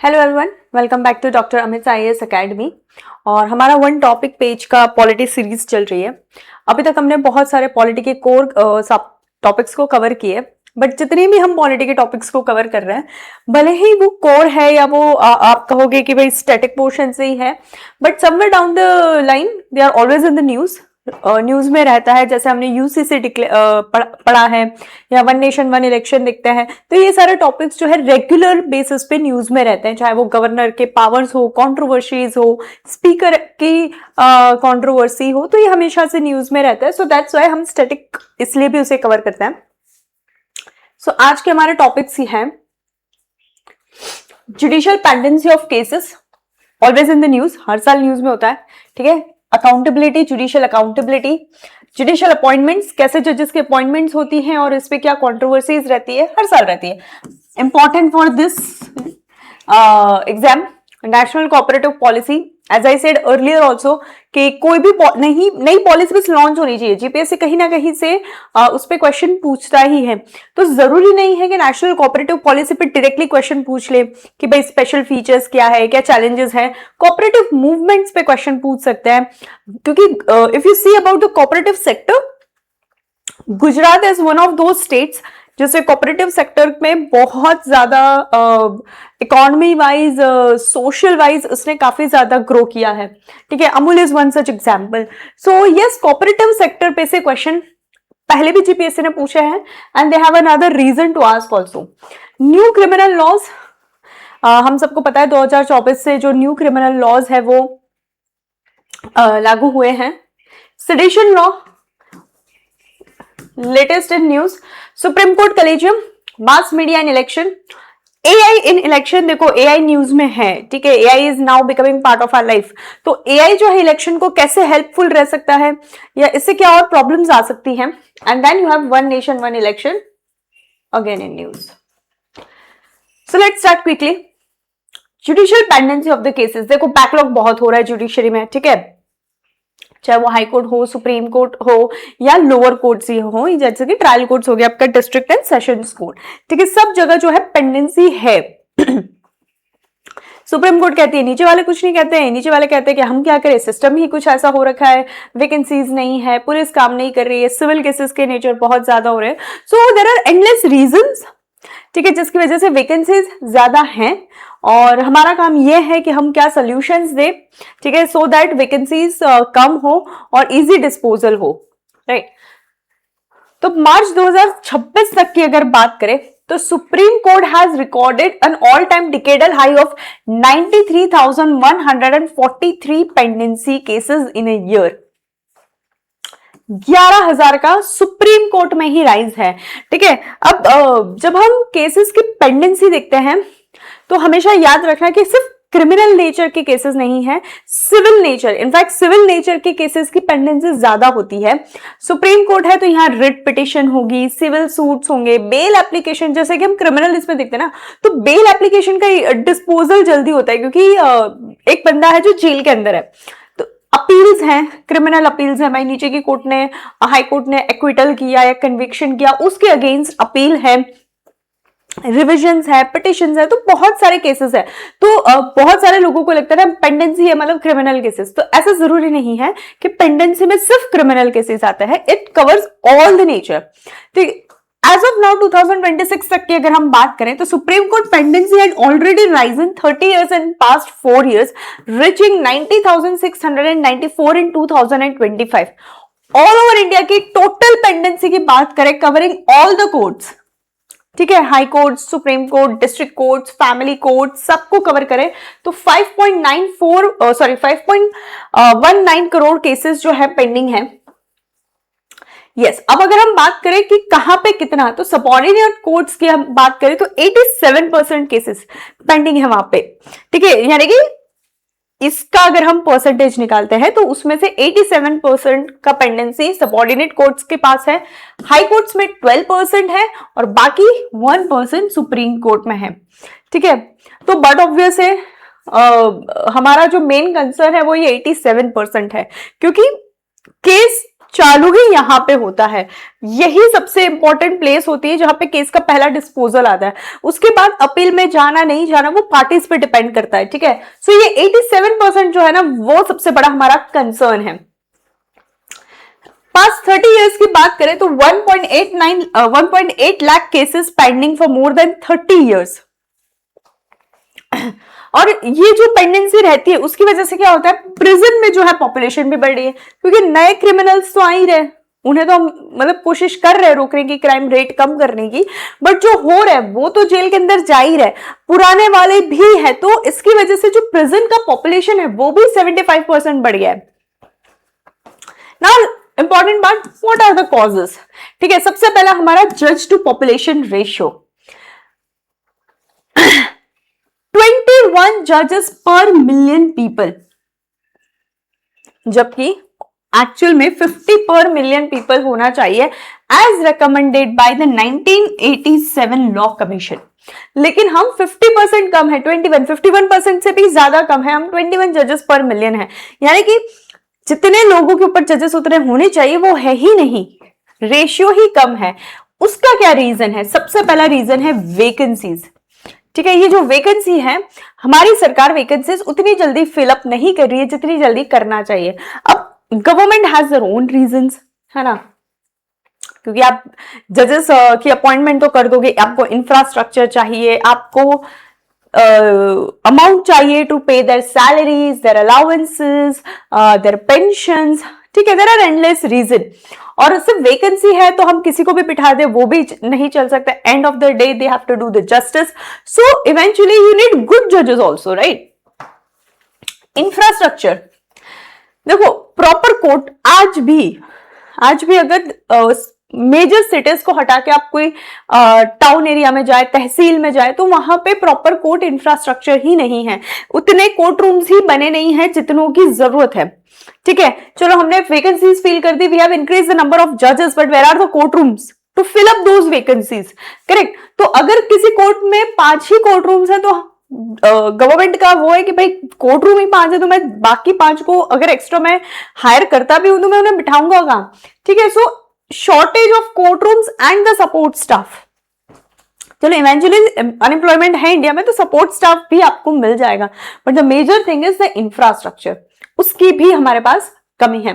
Hello everyone, welcome back to doctor Amit IAS academy. और हमारा one topic page का polity series चल रही है। अभी तक हमने बहुत सारे पॉलिटी के कोर टॉपिक्स को कवर किए, बट जितने भी हम पॉलिटी के टॉपिक्स को कवर कर रहे हैं, भले ही वो कोर है या वो आप कहोगे कि भाई स्टैटिक पोर्शन से ही है, but somewhere down the line they are always in the news में रहता है। जैसे हमने यूसीसी पढ़ा है या वन नेशन वन इलेक्शन दिखते हैं, तो ये सारे टॉपिक्स जो है रेगुलर बेसिस पे न्यूज में रहते हैं, चाहे वो गवर्नर के पावर्स हो, कंट्रोवर्सीज हो, स्पीकर की कंट्रोवर्सी हो, तो ये हमेशा से न्यूज में रहता है। सो दैट्स व्हाई हम स्टैटिक इसलिए भी उसे कवर करते हैं। सो आज के हमारे टॉपिक्स ही हैं judicial pendency of cases, always in the news, हर साल न्यूज में होता है, ठीक है। Accountability, judicial accountability, judicial appointments, कैसे जजेस की अपॉइंटमेंट्स होती हैं और इस पे क्या कंट्रोवर्सीज रहती है, हर साल रहती है। Important for this exam national cooperative policy, as I said earlier also कि कोई भी नई पॉलिसी बस लॉन्च होनी चाहिए। जीपीएससी कहीं ना कहीं से उस पर क्वेश्चन पूछता ही है, तो जरूरी नहीं है कि नेशनल कोऑपरेटिव पॉलिसी पे डायरेक्टली क्वेश्चन पूछ ले कि भाई स्पेशल फीचर्स क्या है, क्या चैलेंजेस है। कोऑपरेटिव मूवमेंट्स पे क्वेश्चन पूछ सकते हैं, क्योंकि if you see about the cooperative sector, Gujarat is one of दो स्टेट्स जिससे कोऑपरेटिव सेक्टर में बहुत ज्यादा इकोनॉमी वाइज, सोशल वाइज उसने काफी ज्यादा ग्रो किया है, ठीक है। Amul is one such example. So yes, cooperative sector पे से क्वेश्चन पहले भी जीपीएससी ने पूछे हैं, and they have another reason to ask also. New criminal laws, हम सबको पता है 2024 से जो न्यू क्रिमिनल लॉज है वो लागू हुए हैं। Sedition law, latest in news. Supreme court collegium, mass media in election, AI in election. देखो एआई न्यूज में है, ठीक है, AI is now becoming part of our life. तो एआई जो है इलेक्शन को कैसे हेल्पफुल रह सकता है या इससे क्या और प्रॉब्लम्स आ सकती हैं। And then you have one nation one election again in news. So let's start quickly. Judicial pendency of the cases, देखो बैकलॉग बहुत हो रहा है जुडिशरी में, ठीक है, चाहे वो हाई कोर्ट हो, सुप्रीम कोर्ट हो या लोअर कोर्ट्स ही हो, जैसे कि ट्रायल कोर्ट्स हो गया आपका, डिस्ट्रिक्ट एंड सेशंस कोर्ट, ठीक है, सब जगह जो है पेंडेंसी है। सुप्रीम कोर्ट कहती है, नीचे वाले कुछ नहीं कहते हैं, नीचे वाले कहते हैं कि हम क्या करें, सिस्टम ही कुछ ऐसा हो रखा है, वैकेंसीज नहीं है, पुलिस काम नहीं कर रही है, सिविल केसेस के नेचर बहुत ज्यादा हो रहे हैं। So there are endless reasons, ठीक है, जिसकी वजह से वैकेंसीज ज्यादा हैं और हमारा काम यह है कि हम क्या सॉल्यूशंस दे, ठीक है, सो दैट वैकेंसीज कम हो और इजी डिस्पोजल हो, राइट। तो मार्च 2026 तक की अगर बात करें तो supreme court has recorded an all time decadal high of 93,143 pendency cases in a year. 11,000 का सुप्रीम कोर्ट में ही राइज है, ठीक है। अब जब हम केसेस की पेंडेंसी देखते हैं तो हमेशा याद रखना कि सिर्फ क्रिमिनल नेचर के केसेस नहीं है, civil nature, in fact civil nature के केसेस की पेंडेंसी ज्यादा होती है। सुप्रीम कोर्ट है तो यहाँ रिट पिटिशन होगी, सिविल सूट्स होंगे, बेल एप्लीकेशन, जैसे कि हम क्रिमिनल इसमें देखते हैं ना, तो बेल एप्लीकेशन का डिस्पोजल जल्दी होता है क्योंकि एक बंदा है जो जेल के अंदर है। अपील्स हैं, क्रिमिनल अपील्स हैं, भाई नीचे की कोर्ट ने, हाई कोर्ट ने एक्विटल किया या कन्विक्शन किया, उसके अगेंस्ट अपील है, रिविजन्स है, पिटिशंस है, तो बहुत सारे केसेस है। तो बहुत सारे लोगों को लगता है ना पेंडेंसी है मतलब क्रिमिनल केसेस, तो ऐसा जरूरी नहीं है कि पेंडेंसी में सिर्फ क्रिमिनल केसेस आते हैं, it covers all the nature. ठीक, एज ऑफ नाउ 2026 तक की अगर हम बात करें तो supreme court pendency had already Ryzen 30 years in past 4 years, reaching 90,694 in 2025। All over India की टोटल पेंडेंसी की बात करें कवरिंग ऑल द कोर्ट्स, ठीक है, high court, supreme court, district court, family court, सबको कवर करें तो 5.19 करोड़ केसेस जो है पेंडिंग है। यस, अब अगर हम बात करें कि कहां पे कितना, तो सबऑर्डिनेट कोर्ट्स की हम बात करें तो 87% केसेस पेंडिंग है वहां पे, ठीक है, यानी कि इसका अगर हम परसेंटेज निकालते हैं तो उसमें से 87% का पेंडेंसी सबऑर्डिनेट कोर्ट्स के पास है, हाई कोर्ट्स में 12% है और बाकी 1% सुप्रीम कोर्ट में है, ठीक है। तो बट ऑब्वियस है हमारा जो मेन कंसर्न है वो ये 87% है, क्योंकि केस चालू ही यहाँ पे होता है। यही सबसे इंपॉर्टेंट प्लेस होती है जहां पे केस का पहला डिस्पोजल आता है। उसके बाद अपील में जाना नहीं जाना वो पार्टीज पे डिपेंड करता है, ठीक है। सो ये 87% जो है ना वो सबसे बड़ा हमारा कंसर्न है। पास्ट 30 इयर्स की बात करें तो 1.8 lakh cases pending for more than 30 years. और ये जो पेंडेंसी रहती है उसकी वजह से क्या होता है, प्रिजन में जो है पॉपुलेशन भी बढ़ रही है, क्योंकि नए क्रिमिनल्स तो आ ही रहे, उन्हें तो हम मतलब कोशिश कर रहे हैं रोकने की, क्राइम रेट कम करने की, बट जो हो रहा है वो तो जेल के अंदर जा ही रहे, पुराने वाले भी है। तो इसकी वजह से जो प्रिजन का पॉपुलेशन है वो भी 75% बढ़ गया है। नाउ इंपॉर्टेंट बात, व्हाट आर द कॉजेस, ठीक है। सबसे पहला हमारा जज टू पॉपुलेशन रेशियो, 21 जजेस पर मिलियन पीपल, जबकि एक्चुअल में 50 पर मिलियन पीपल होना चाहिए as recommended by the 1987 law commission. लेकिन हम 50% कम है, 51% से भी ज्यादा कम है, हम 21 जजेस पर मिलियन है। यानी कि जितने लोगों के ऊपर जजेस उतने होने चाहिए वो है ही नहीं, रेशियो ही कम है। उसका क्या रीजन है? सबसे पहला रीजन है वेकेंसीज, ठीक है। ये जो वैकेंसी है, हमारी सरकार वैकेंसीज उतनी जल्दी फिलअप नहीं कर रही है जितनी जल्दी करना चाहिए। अब government has their own reasons, है ना, क्योंकि आप जजेस की अपॉइंटमेंट तो कर दोगे, आपको इंफ्रास्ट्रक्चर चाहिए, आपको अमाउंट चाहिए to pay their salaries, their allowances, their pensions, ठीक है। There are endless reason. और सिर्फ वैकेंसी है तो हम किसी को भी बिठा दे वो भी नहीं चल सकता। End of the day they have to do the justice, so eventually you need good जजेस ऑल्सो, राइट। इंफ्रास्ट्रक्चर, देखो प्रॉपर कोर्ट आज भी अगर मेजर सिटीज को हटा के आप कोई टाउन एरिया में जाए, तहसील में जाए, तो वहां पे प्रॉपर कोर्ट इंफ्रास्ट्रक्चर ही नहीं है, उतने कोर्ट रूम्स ही बने नहीं है जितनों की जरूरत है, ठीक है। चलो हमने वैकेंसीज फिल कर दी, we have increase the number of जजेस, but where are the court rooms to fill up those vacancies, correct. तो अगर किसी कोर्ट में 5 ही कोर्ट रूम्स है तो गवर्नमेंट का वो है कि भाई कोर्ट रूम ही 5 है तो मैं बाकी 5 को अगर एक्स्ट्रा मैं हायर करता भी हूं तो मैं उन्हें बिठाऊंगा कहां, ठीक है। So shortage of court rooms and the support staff. चलो इवेंचुअली अनएम्प्लॉयमेंट है इंडिया में तो सपोर्ट स्टाफ भी आपको मिल जाएगा, but the major thing is the infrastructure, उसकी भी हमारे पास कमी है।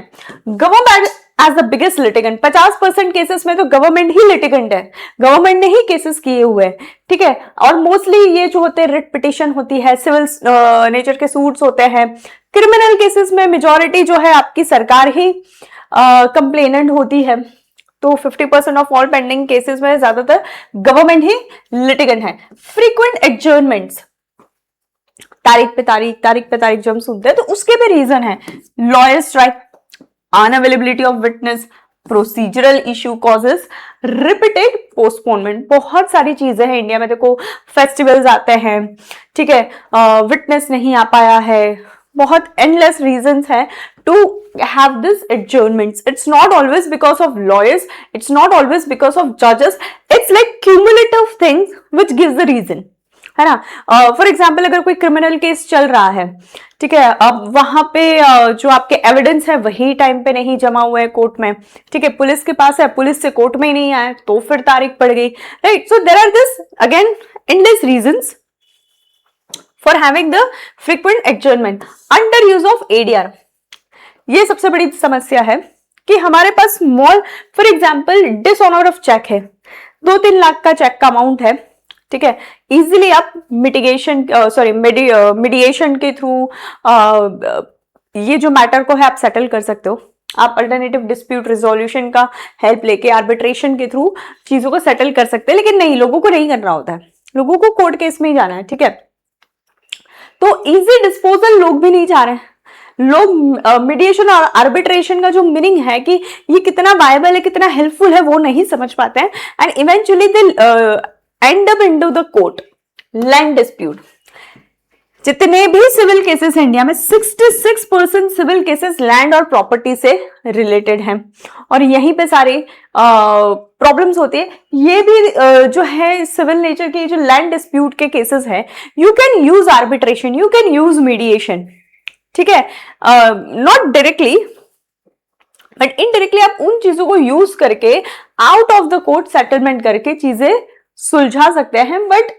Government as the biggest litigant, 50% cases में तो गवर्नमेंट ही लिटिगेंट है, गवर्नमेंट ने ही केसेस किए हुए हैं, ठीक है। और मोस्टली ये जो होते हैं रिट पिटिशन होती है, सिविल नेचर के सूट्स होते हैं। क्रिमिनल केसेस में मेजॉरिटी जो है आपकी सरकार ही कंप्लेनेंट होती है, तो 50% ऑफ ऑल पेंडिंग केसेस में ज्यादातर गवर्नमेंट ही लिटिगेंट है। फ्रीक्वेंट एडजर्नमेंट्स, तारीख पे तारीख जब हम सुनते हैं तो उसके भी रीजन है, lawyer strike, unavailability of witness, procedural issue causes repeated postponement. बहुत सारी चीजें हैं इंडिया में, देखो फेस्टिवल्स आते हैं, ठीक है, विटनेस नहीं आ पाया है, बहुत एंडलेस रीजंस है to have this adjournments. It's not always because of lawyers, it's not always because of judges, it's like cumulative things which gives the reason, है ना। फॉर एग्जाम्पल अगर कोई क्रिमिनल केस चल रहा है, ठीक है, अब वहां पे जो आपके एविडेंस है वही टाइम पे नहीं जमा हुए हैं कोर्ट में, ठीक है, पुलिस के पास है, पुलिस से कोर्ट में ही नहीं आया तो फिर तारीख पड़ गई, right. So there are this again endless reasons for having the frequent adjournment. Under use of ADR, ये सबसे बड़ी समस्या है कि हमारे पास small, for example dishonour of cheque है, 2-3 लाख का चेक का अमाउंट है, ठीक है, इजीली आप मीडिएशन के थ्रू ये जो मैटर को है आप सेटल कर सकते हो। आप अल्टरनेटिव डिस्प्यूट रिजोल्यूशन का हेल्प लेके आर्बिट्रेशन के थ्रू चीजों को सेटल कर सकते हैं, लेकिन नहीं, लोगों को नहीं करना होता है, लोगों को कोर्ट केस में ही जाना है, ठीक है। तो इजी डिस्पोजल लोग भी नहीं चाह रहे हैं, लोग मीडिएशन और आर्बिट्रेशन का जो मीनिंग है कि ये कितना वायबल है, कितना हेल्पफुल है, वो नहीं समझ पाते हैं, and eventually they and up into the court. Land dispute, जितने भी सिविल केसेस हैं इंडिया में 66% सिविल केसेस लैंड और प्रॉपर्टी से रिलेटेड हैं, और यहीं पे सारी प्रॉब्लम्स होती है। ये भी जो है सिविल नेचर के जो लैंड डिस्प्यूट के केसेस हैं, you can use arbitration, you can use mediation, ठीक है, नॉट डायरेक्टली, बट इनडायरेक्टली आप उन चीजों को यूज करके out of the court settlement करके चीजें सुलझा सकते हैं, बट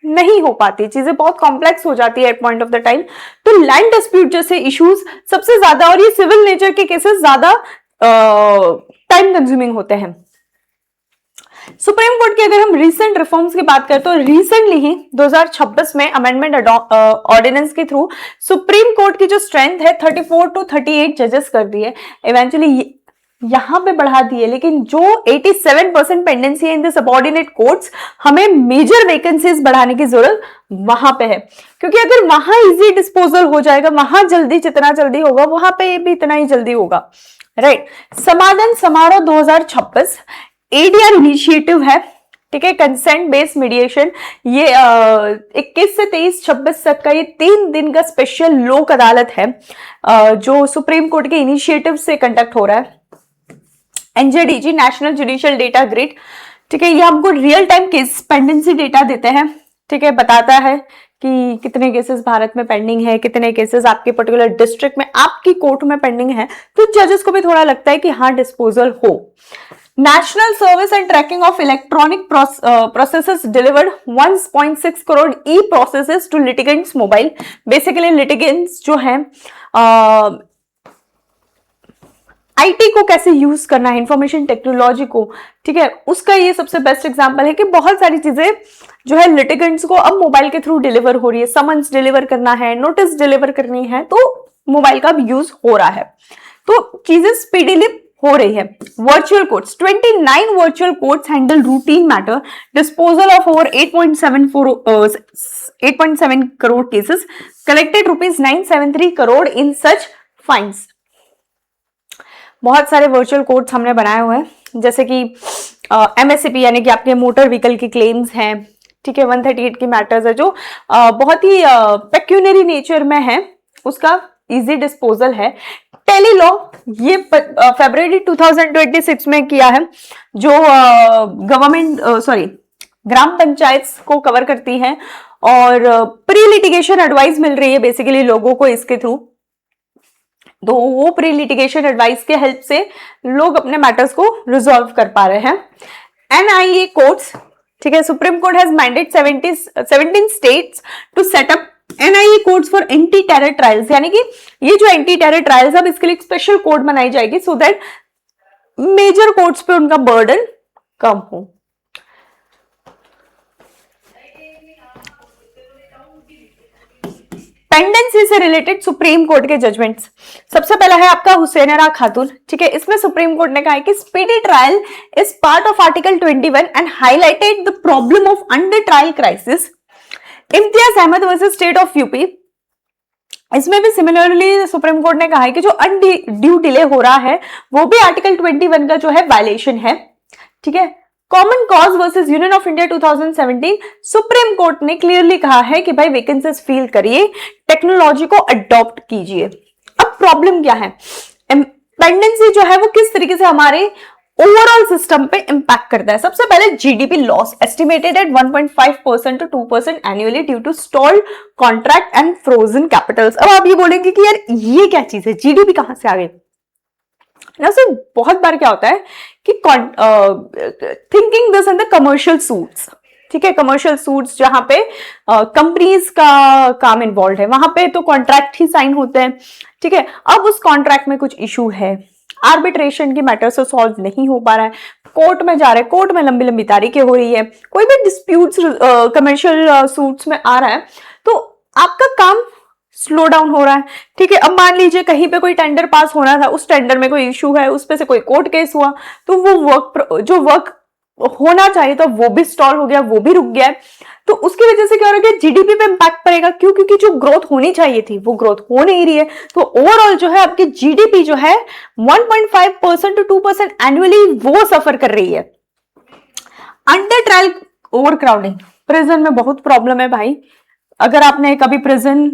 नहीं हो पाती, चीजें बहुत कॉम्प्लेक्स हो जाती है at point of the time. तो लैंड डिस्प्यूट जैसे इश्यूज सबसे ज्यादा, और ये सिविल नेचर के केसेस ज्यादा टाइम कंज्यूमिंग होते हैं। सुप्रीम कोर्ट की अगर हम रिसेंट रिफॉर्म्स की बात करें तो रिसेंटली ही 2026 में अमेंडमेंट ऑर्डिनेंस के थ्रू सुप्रीम कोर्ट की जो स्ट्रेंथ है 34 to 38 जजेस कर दिए, इवेंचुअली यहां पे बढ़ा दिए। लेकिन जो 87% पेंडेंसी है इन द सबऑर्डिनेट कोर्ट्स, हमें मेजर वैकेंसीज बढ़ाने की जरूरत वहां पे है, क्योंकि अगर वहां इजी डिस्पोजल हो जाएगा, वहां जल्दी जितना जल्दी होगा वहां पे भी इतना ही जल्दी होगा, राइट। समाधान समारोह 2026 एडीआर इनिशिएटिव है, ठीक है, कंसेंट बेस्ड मीडिएशन। ये 21 से 23-26 तक का ये 3 दिन का स्पेशल लोक अदालत है जो सुप्रीम कोर्ट के इनिशिएटिव से कंडक्ट हो रहा है। एनजेडीजी नेशनल जुडिशियल डेटा ग्रिड, ठीक है, ये हमको real time case pendency data देते हैं, ठीक है, बताता है कि कितने केसेस भारत में पेंडिंग है, कितने केसेस आपके पर्टिकुलर डिस्ट्रिक्ट में आपकी कोर्ट में पेंडिंग है, तो जजेस को भी थोड़ा लगता है कि हाँ डिस्पोजल हो। National service and tracking of electronic processes delivered 1.6 crore e processes to litigants mobile. Basically litigants जो हैं आईटी को कैसे यूज करना है, इंफॉर्मेशन टेक्नोलॉजी को, ठीक है, उसका ये सबसे बेस्ट एग्जांपल है कि बहुत सारी चीजें जो है लिटिगेंट्स को अब मोबाइल के थ्रू डिलीवर हो रही है। समन्स डिलीवर करना है, नोटिस डिलीवर करनी है, तो मोबाइल का भी यूज हो रहा है, तो चीजें स्पीडीली हो रही है। Virtual courts 29 virtual courts handle routine matter, disposal of over 8.7 crore cases, collected ₹973 crore in such fines. बहुत सारे वर्चुअल कोर्ट्स हमने बनाए हुए हैं, जैसे कि एमएससीपी यानी कि आपके मोटर व्हीकल की क्लेम्स हैं, ठीक है, 138 की मैटर्स है जो बहुत ही पेक्यूनरी नेचर में है, उसका इजी डिस्पोजल है। टेली लॉ ये फरवरी 2026 में किया है, जो गवर्नमेंट ग्राम पंचायत को कवर करती है, और प्री लिटिगेशन एडवाइस मिल रही है बेसिकली लोगों को इसके थ्रू। तो वो प्री लिटिगेशन एडवाइस के हेल्प से लोग अपने मैटर्स को रिजॉल्व कर पा रहे हैं। एनआईए कोर्ट्स, ठीक है, supreme court has mandate 17 states to set up NIA courts for anti terror trials, यानी कि ये जो एंटी टेरर ट्रायल्स, अब इसके लिए एक स्पेशल कोर्ट बनाई जाएगी सो दैट मेजर कोर्ट्स पे उनका बर्डन कम हो। पेंडेंसी से रिलेटेड सुप्रीम कोर्ट के जजमेंट्स, सबसे पहला है आपका हुसैनरा खातून, ठीक है, इसमें सुप्रीम कोर्ट ने कहा है कि speedy trial is part of article 21 and highlighted the problem of under trial crisis. Imtiaz Ahmed versus state of UP, इसमें भी सिमिलरली सुप्रीम कोर्ट ने कहा है कि जो अनड्यू डिले हो रहा है वो भी आर्टिकल 21 का जो है वायलेशन है, ठीक है। Common cause versus union of India 2017, supreme court ने क्लियरली कहा है कि भाई वैकेंसीज फिल करिए, टेक्नोलॉजी को अडॉप्ट कीजिए। अब प्रॉब्लम क्या है, पेंडेंसी जो है वो किस तरीके से हमारे ओवरऑल सिस्टम पे इंपैक्ट करता है। सबसे पहले GDP loss estimated at 1.5% to 2% annually due to stalled contract and frozen capitals. अब आप ये बोलेंगे कि यार ये क्या चीज है, जीडीपी कहां से आ गई ना। सर बहुत बार क्या होता है कि thinking this in the commercial suits, ठीक है, कमर्शियल सूट्स जहां पे कंपनीज का काम इन्वॉल्व है, वहां पे तो कॉन्ट्रैक्ट ही साइन होते हैं, ठीक है। अब उस कॉन्ट्रैक्ट में कुछ इशू है, आर्बिट्रेशन की मैटर से सॉल्व नहीं हो पा रहा है, कोर्ट में जा रहे हैं, कोर्ट में लंबी लंबी तारीखें हो रही है, कोई भी डिस्प्यूट्स कमर्शियल सूट्स में आ रहा है, तो आपका काम स्लो डाउन हो रहा है, ठीक है। अब मान लीजिए कहीं पे कोई टेंडर पास होना था, उस टेंडर में कोई इशू है, उस पे से कोई कोर्ट केस हुआ, तो वो जो वर्क होना चाहिए था वो भी स्टॉल हो गया, वो भी रुक गया है, तो उसकी वजह से क्या हो रहा है, जीडीपी पे इंपैक्ट पड़ेगा। क्यों? क्योंकि जो ग्रोथ होनी चाहिए थी वो ग्रोथ हो नहीं रही है, तो ओवरऑल जो है आपकी जीडीपी जो है 1.5% to 2% एनुअली वो सफर कर रही है। Under trial over crowding, prison में बहुत प्रॉब्लम है भाई। अगर आपने कभी प्रिजन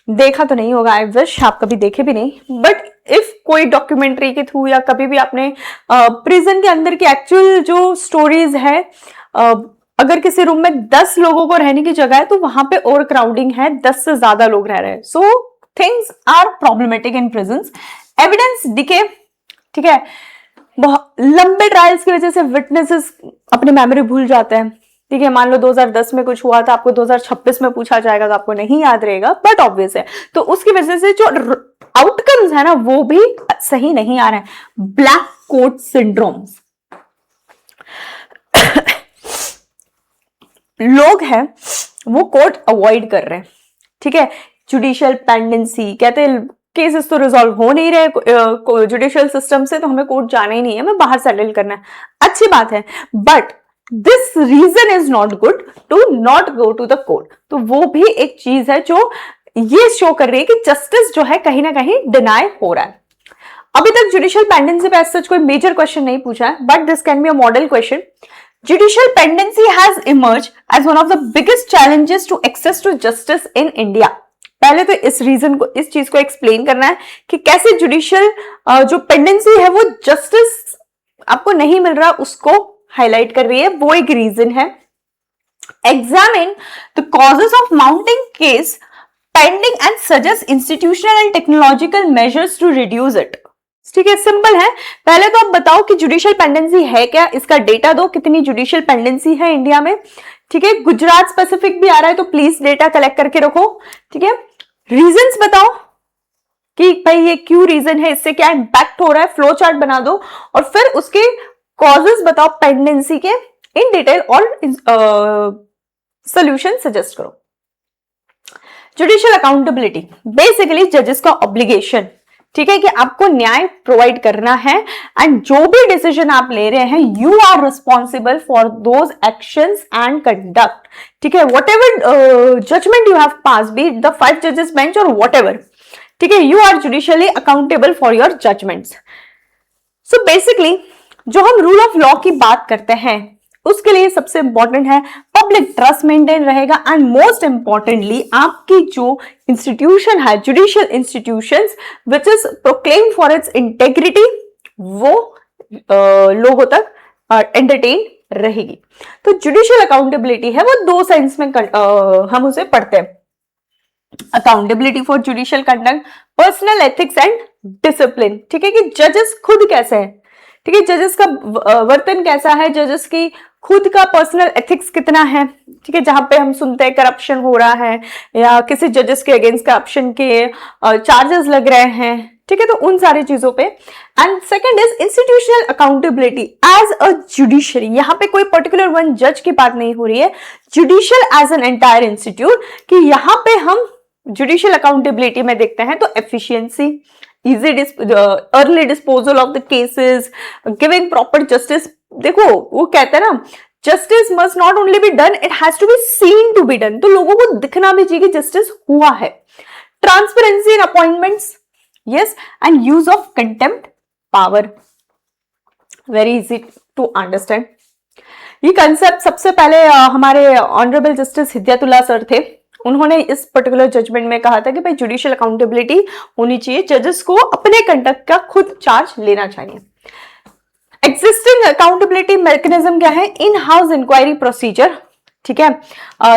देखा तो नहीं होगा, आई विश आप कभी देखे भी नहीं, बट इफ कोई डॉक्यूमेंट्री के थ्रू या कभी भी आपने प्रिजन के अंदर की एक्चुअल जो स्टोरीज है, अगर किसी रूम में 10 लोगों को रहने की जगह है तो वहां पे ओवर क्राउडिंग है, 10 से ज्यादा लोग रह रहे हैं। So things are problematic in prisons, evidence decay, ठीक है, बहुत लंबे ट्रायल्स की वजह से विटनेसेस अपनी मेमोरी भूल जाते हैं, ठीक है, मान लो 2010 में कुछ हुआ था, आपको 2026 में पूछा जाएगा तो आपको नहीं याद रहेगा, बट ऑब्वियस है, तो उसकी वजह से जो आउटकम्स है ना वो भी सही नहीं आ रहे हैं। ब्लैक कोट सिंड्रोम्स, लोग हैं वो कोर्ट अवॉइड कर रहे हैं, ठीक है, जुडिशियल पेंडेंसी, कहते हैं केसेस तो रिजॉल्व हो नहीं रहे जुडिशियल सिस्टम से, तो हमें कोर्ट जाना ही नहीं है, हमें बाहर सेटल करना है, अच्छी बात है, but this reason is not good to not go to the court. तो वो भी एक चीज है जो ये शो कर रही है कि जस्टिस जो है कहीं ना कहीं डिनाई हो रहा है। अभी तक जुडिशियल पेंडेंसी पे सच कोई मेजर क्वेश्चन नहीं पूछा है, but this can be a model question. Judicial pendency has emerged as one of the biggest challenges to access to justice in India. पहले तो इस रीजन को, इस चीज को एक्सप्लेन करना है कि कैसे जुडिशियल जो पेंडेंसी है वो जस्टिस आपको नहीं मिल रहा उसको हाईलाइट कर रही है, वो एक रीजन है। Examine the causes of mounting case pending and suggest institutional and technological measures to reduce it. ठीक है, सिंपल है। पहले तो आप बताओ कि जुडिशियल पेंडेंसी है क्या, इसका डेटा दो, कितनी जुडिशियल पेंडेंसी है इंडिया में, ठीक है, गुजरात स्पेसिफिक भी आ रहा है तो प्लीज डेटा कलेक्ट करके रखो, ठीक है, रीजंस बताओ कि भाई ये क्यों रीजन है, इससे क्या इंपैक्ट हो रहा है, फ्लो चार्ट बना दो, और फिर उसके कॉजेस बताओ पेंडेंसी के इन डिटेल और सोल्यूशन सजेस्ट करो। जुडिशियल अकाउंटेबिलिटी बेसिकली जजेस का ऑब्लिगेशन, ठीक है, कि आपको न्याय प्रोवाइड करना है एंड जो भी डिसीजन आप ले रहे हैं you are responsible for those actions and conduct, ठीक है, whatever judgement you have pass be the 5 जजेस बेंच और वट एवर, ठीक है, you are judicially accountable for your judgements. So basically जो हम रूल ऑफ लॉ की बात करते हैं उसके लिए सबसे इंपॉर्टेंट है पब्लिक ट्रस्ट मेंटेन रहेगा, एंड मोस्ट इंपॉर्टेंटली आपकी जो इंस्टीट्यूशन है judicial institutions which is proclaim for its integrity वो लोगों तक एंटरटेन रहेगी। तो जुडिशियल अकाउंटेबिलिटी है वो दो सेंस में हम उसे पढ़ते हैं, accountability for judicial conduct, personal ethics and discipline, ठीक है, कि जजेस खुद कैसे हैं, ठीक है, जजेस का वर्तन कैसा है, जजेस की खुद का पर्सनल एथिक्स कितना है, ठीक है, जहां पे हम सुनते हैं करप्शन हो रहा है या किसी जजेस के अगेंस्ट करप्शन के चार्जेस लग रहे हैं, ठीक है, तो उन सारी चीजों पे। And second is institutional accountability as a judiciary, यहाँ पे कोई पर्टिकुलर वन जज की बात नहीं हो रही है, judicial as an entire institute, कि यहाँ पे हम जुडिशियल अकाउंटेबिलिटी में देखते हैं तो efficiency, early disposal of the cases, giving proper justice. देखो वो कहते हैं ना, justice must not only be done, it has to be seen to be done, तो लोगों को दिखना भी चाहिए कि जस्टिस हुआ है। Transparency in appointments, yes, and use of contempt power, very easy to understand. ये कंसेप्ट सबसे पहले हमारे ऑनरेबल जस्टिस हिदायतुल्लाह सर थे, उन्होंने इस पर्टिकुलर जजमेंट में कहा था कि भाई जुडिशियल अकाउंटेबिलिटी होनी चाहिए, जजेस को अपने कंडक्ट का खुद चार्ज लेना चाहिए। एग्जिस्टिंग अकाउंटेबिलिटी मैकेनिज्म क्या है, इन हाउस इंक्वायरी प्रोसीजर, ठीक है,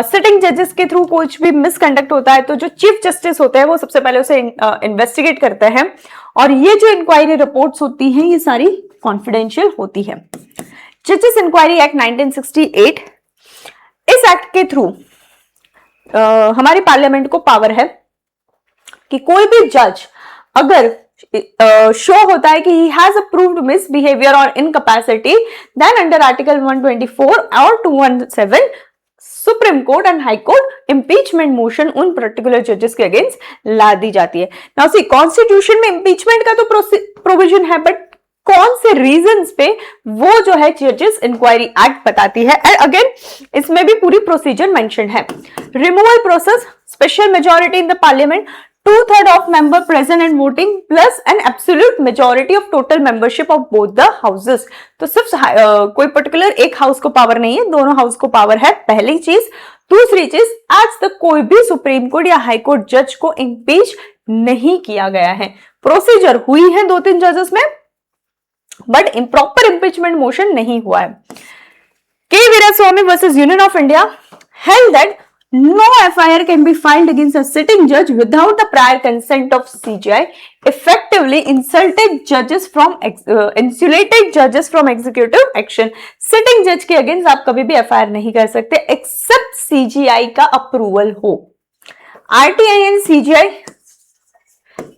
सिटिंग जजेस के थ्रू कुछ भी मिसकंडक्ट होता है तो जो चीफ जस्टिस होते हैं वो सबसे पहले उसे इन्वेस्टिगेट करते हैं, और ये जो इंक्वायरी रिपोर्ट्स होती हैं ये सारी कॉन्फिडेंशियल होती है। जजेस इंक्वायरी एक्ट 1968, इस एक्ट के थ्रू हमारी पार्लियामेंट को पावर है कि कोई भी जज अगर शो होता है कि ही हैज अप्रूव्ड मिसबिहेवियर और इनकैपेसिटी, देन अंडर आर्टिकल 124 और 217 supreme court and high court impeachment motion उन पर्टिकुलर जजेस के अगेंस्ट ला दी जाती है। नाउ सी, कॉन्स्टिट्यूशन में इंपीचमेंट का तो प्रोविजन है, बट कौन से रीजंस पे वो जो है जजेस इंक्वायरी एक्ट बताती है, एंड अगेन इसमें भी पूरी प्रोसीजर मेंशन है। Removal process, special majority in the parliament, 2/3 of member present and voting plus an absolute majority of total membership of both the houses. तो सिर्फ कोई पर्टिकुलर एक हाउस को पावर नहीं है, दोनों हाउस को पावर है, पहली चीज। दूसरी चीज, आज तक कोई भी सुप्रीम कोर्ट या हाई कोर्ट जज को इम्पीच नहीं किया गया है। प्रोसीजर हुई है 2-3 जजेस में, बट इम्प्रॉपर इंपीचमेंट मोशन नहीं हुआ है। K Veeraswami versus union of India held that No FIR can be filed against a sitting judge without the prior consent of CJI. Effectively insulated judges from executive action. Sitting judge के against आप कभी भी FIR नहीं कर सकते accept CJI का approval हो. RTI and CJI,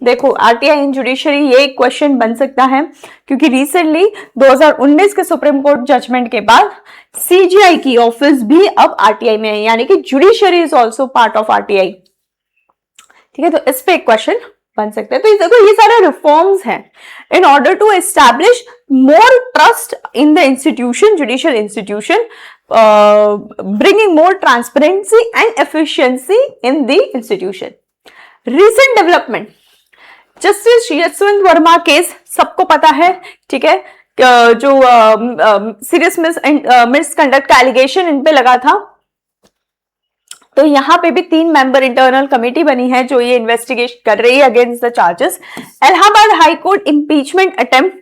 देखो RTI इन जुडिशरी, ये एक क्वेश्चन बन सकता है क्योंकि रिसेंटली 2019 के सुप्रीम कोर्ट जजमेंट के बाद CJI की ऑफिस भी अब RTI में है, यानी कि judiciary is also part of RTI. ठीक है, तो इस पे एक क्वेश्चन बन सकता है. तो देखो ये सारे रिफॉर्म्स हैं in order to establish more trust in the institution, judicial institution, bringing more transparency and efficiency in the institution. Recent development, justice Yashwant Verma case सबको पता है. ठीक है, जो सीरियस मिसकंडक्ट का एलिगेशन इन पे लगा था, तो यहां पे भी 3 मेंबर इंटरनल कमेटी बनी है जो ये इन्वेस्टिगेशन कर रही है against the charges. Allahabad high court impeachment attempt,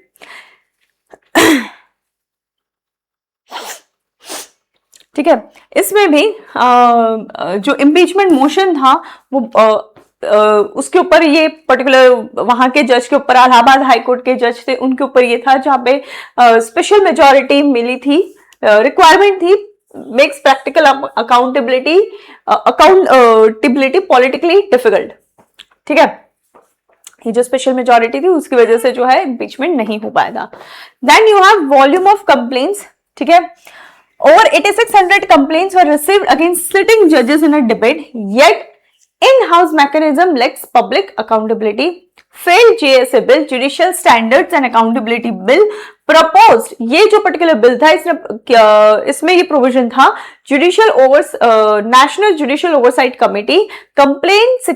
ठीक है, इसमें भी जो इम्पीचमेंट मोशन था वो उसके ऊपर ये पर्टिकुलर वहां के जज के ऊपर, इलाहाबाद हाई कोर्ट के जज थे उनके ऊपर ये था, जहां पे स्पेशल मेजॉरिटी मिली थी, रिक्वायरमेंट थी, makes practical accountability politically difficult. ठीक है, ये जो स्पेशल मेजॉरिटी थी उसकी वजह से जो है इम्पीचमेंट नहीं हो पाएगा. Then you have volume of complaints. ठीक है, over 8600 complaints were received against sitting judges in a debate, yet in-house mechanism lacks public accountability. Failed JSA bill, Judicial Standards and Accountability Bill proposed, ये जो particular bill था इसमें ये provision था, national judicial oversight committee, complaint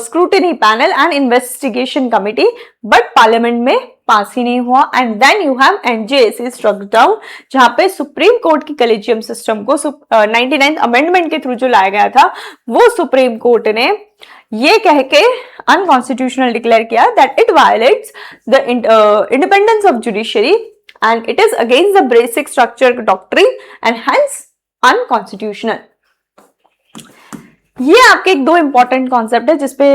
scrutiny panel and investigation committee, but parliament में pass ही नहीं हुआ. And then you have NJSC struck down, जहां पे सुप्रीम कोर्ट की कलेजियम सिस्टम को 99th अमेंडमेंट के थ्रू जो लाया गया था वो सुप्रीम कोर्ट ने ये कह के अनकॉन्स्टिट्यूशनल डिक्लेयर किया that it violets the independence of judiciary and it is against the basic structure doctrine and hence unconstitutional. ये आपके एक 2 इंपॉर्टेंट कॉन्सेप्ट है जिसपे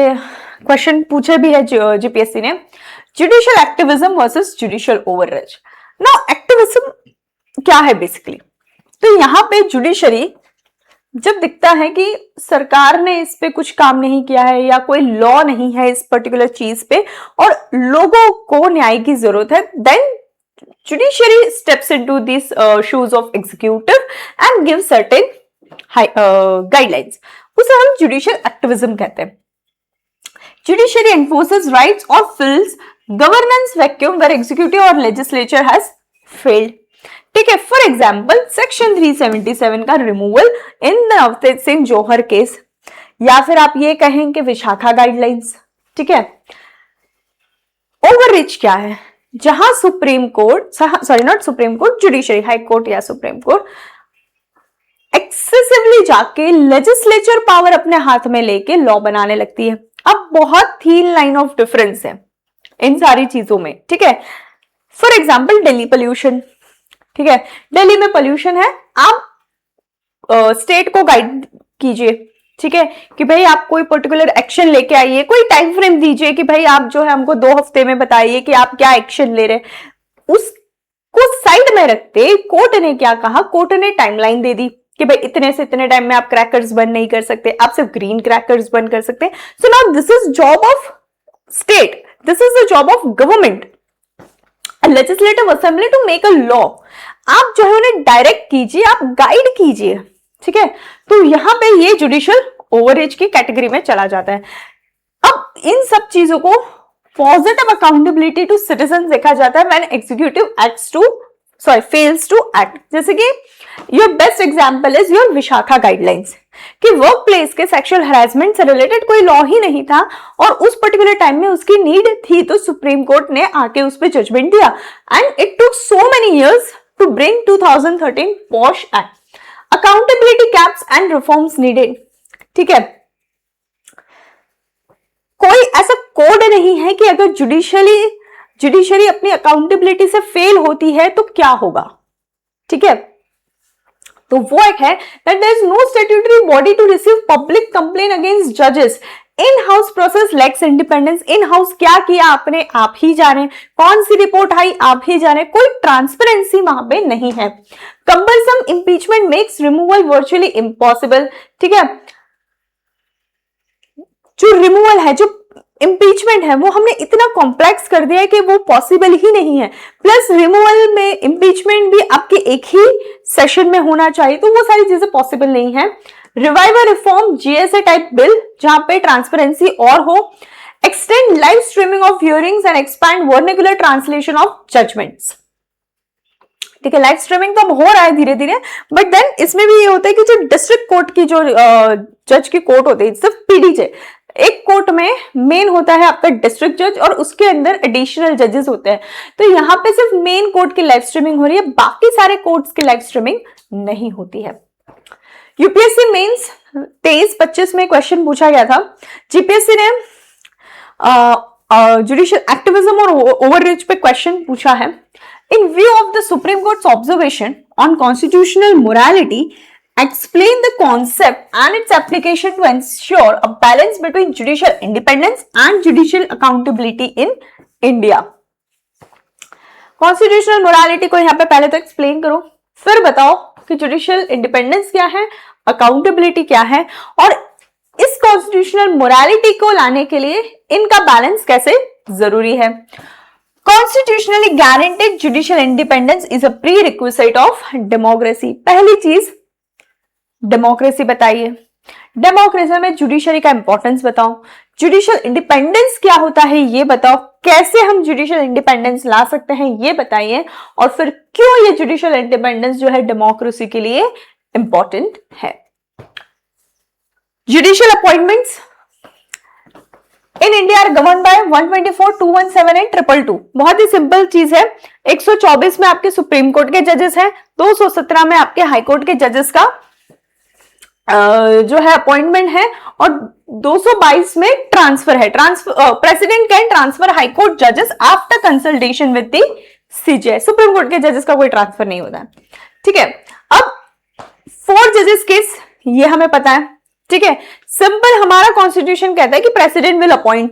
क्वेश्चन पूछे भी है जीपीएससी ने. Judicial activism versus judicial overreach. Now activism क्या है बेसिकली, तो यहां पे जुडिशरी जब दिखता है कि सरकार ने इस पे कुछ काम नहीं किया है या कोई लॉ नहीं है इस पर्टिकुलर चीज पे और लोगों को न्याय की जरूरत है, then judiciary steps into this shoes of executive and give certain guidelines. उसे हम जुडिशियल एक्टिविज्म कहते हैं. जुडिशरी एनफोर्सेस राइट्स और fills governance vacuum where executive और लेजिस्लेचर हैज फेल्ड. ठीक है, फॉर एग्जाम्पल सेक्शन 377 का removal in the Navtej Singh Johar case, या फिर आप ये कहें कि विशाखा गाइडलाइंस. ठीक है, ओवररीच क्या है, जहां supreme court, sorry not supreme court, judiciary, high court या सुप्रीम कोर्ट एक्सेसिवली जाके लेजिस्लेचर पावर अपने हाथ में लेके लॉ बनाने लगती है. अब बहुत थीन लाइन ऑफ डिफरेंस है इन सारी चीजों में. ठीक है, फॉर एग्जाम्पल दिल्ली पोल्यूशन. ठीक है, दिल्ली में पोल्यूशन है, आप स्टेट को गाइड कीजिए. ठीक है, कि भाई आप कोई पर्टिकुलर एक्शन लेके आइए, कोई टाइम फ्रेम दीजिए कि भाई आप जो है हमको 2 हफ्ते में बताइए कि आप क्या एक्शन ले रहे हैं. उसको साइड में रखते कोर्ट ने क्या कहा, कोर्ट ने टाइमलाइन दे दी कि भाई इतने से इतने टाइम में आप क्रैकर्स बंद नहीं कर सकते, आप सिर्फ ग्रीन क्रैकर्स बंद कर सकते. So now this is job of state, this is the job of government, legislative assembly to make a law. आप जो है उन्हें डायरेक्ट कीजिए, आप गाइड कीजिए. ठीक है, तो यहां पे ये जुडिशियल ओवररीच की कैटेगरी में चला जाता है. अब इन सब चीजों को पॉजिटिव अकाउंटेबिलिटी टू सिटीजन देखा जाता है when executive fails to act. जैसे कि your best example is your Vishakha guidelines, कि वर्क प्लेस के सेक्सुअल हरासमेंट से रिलेटेड कोई लॉ ही नहीं था और उस पर्टिकुलर टाइम में उसकी नीड थी, तो सुप्रीम कोर्ट ने आके उस पर जजमेंट दिया and it took so many years to bring 2013 POSH act. Accountability caps and reforms needed. ठीक है, कोई ऐसा कोड नहीं है कि अगर जुडिशरी अपनी अकाउंटेबिलिटी से फेल होती है तो क्या होगा. ठीक है, तो वो एक है that there is no statutory body to receive public complaint against judges. In house process lakhs independence. In house क्या किया आपने, आप ही जाने. कौन सी रिपोर्ट आई, आप ही जाने. कोई ट्रांसपेरेंसी वहां पे नहीं है. Cumbersome impeachment makes removal virtually impossible. ठीक है, जो रिमूवल है, जो इंपीचमेंट है, वो हमने इतना कॉम्प्लेक्स कर दिया है कि वो पॉसिबल ही नहीं है. प्लस रिमूवल में इंपीचमेंट भी आपके एक ही सेशन में होना चाहिए, तो वो सारी चीजें पॉसिबल नहीं है. Revive reform GSA type bill जहां पे ट्रांसपेरेंसी और हो. Extend live streaming of hearings and expand vernacular translation of judgements. ठीक है, लाइव स्ट्रीमिंग तो अब हो रहा है धीरे धीरे, बट देन इसमें भी ये होता है कि जो डिस्ट्रिक्ट कोर्ट की जो जज की कोर्ट होती है, सिर्फ पीडीजे, एक कोर्ट में मेन होता है आपका डिस्ट्रिक्ट जज और उसके अंदर एडिशनल जजेस होते हैं. तो यहाँ पे सिर्फ मेन कोर्ट की लाइव स्ट्रीमिंग हो रही है, बाकी सारे कोर्ट्स की लाइव स्ट्रीमिंग नहीं होती है. यूपीएससी मेंस 23-25 में क्वेश्चन पूछा गया था. जीपीएससी ने जुडिशियल एक्टिविज्म और ओवररीच पे क्वेश्चन पूछा है. In view of the Supreme Court's observation on constitutional morality, explain the concept and its application to ensure a balance between judicial independence and judicial accountability in India. Constitutional morality को यहाँ पे पहले तो explain करो, फिर बताओ कि judicial independence क्या है, अकाउंटेबिलिटी क्या है, और इस कॉन्स्टिट्यूशनल मोरालिटी को लाने के लिए इनका बैलेंस कैसे जरूरी है. Constitutionally guaranteed judicial independence is a prerequisite of democracy. पहली चीज डेमोक्रेसी बताइए. डेमोक्रेसी में जुडिशरी का इंपॉर्टेंस बताओ. जुडिशियल इंडिपेंडेंस क्या होता है ये बताओ. कैसे हम जुडिशियल इंडिपेंडेंस ला सकते हैं ये बताइए, और फिर क्यों ये जुडिशियल इंडिपेंडेंस जो है डेमोक्रेसी के लिए इंपॉर्टेंट है. Judicial appointments in India are govern by 124, 217 and 222. बहुत ही सिंपल चीज है. 124 में आपके सुप्रीम कोर्ट के जजेस हैं, 217 में आपके हाई कोर्ट के जजेस का जो है अपॉइंटमेंट है, और 222 में ट्रांसफर है. President can transfer high court जजेस after consultation with the CJI. Supreme court के जजेस का कोई ट्रांसफर नहीं होता है. ठीक है, अब 4 जजेस केस ये हमें पता है. ठीक है, सिंपल हमारा कॉन्स्टिट्यूशन कहता है कि प्रेसिडेंट विल अपॉइंट,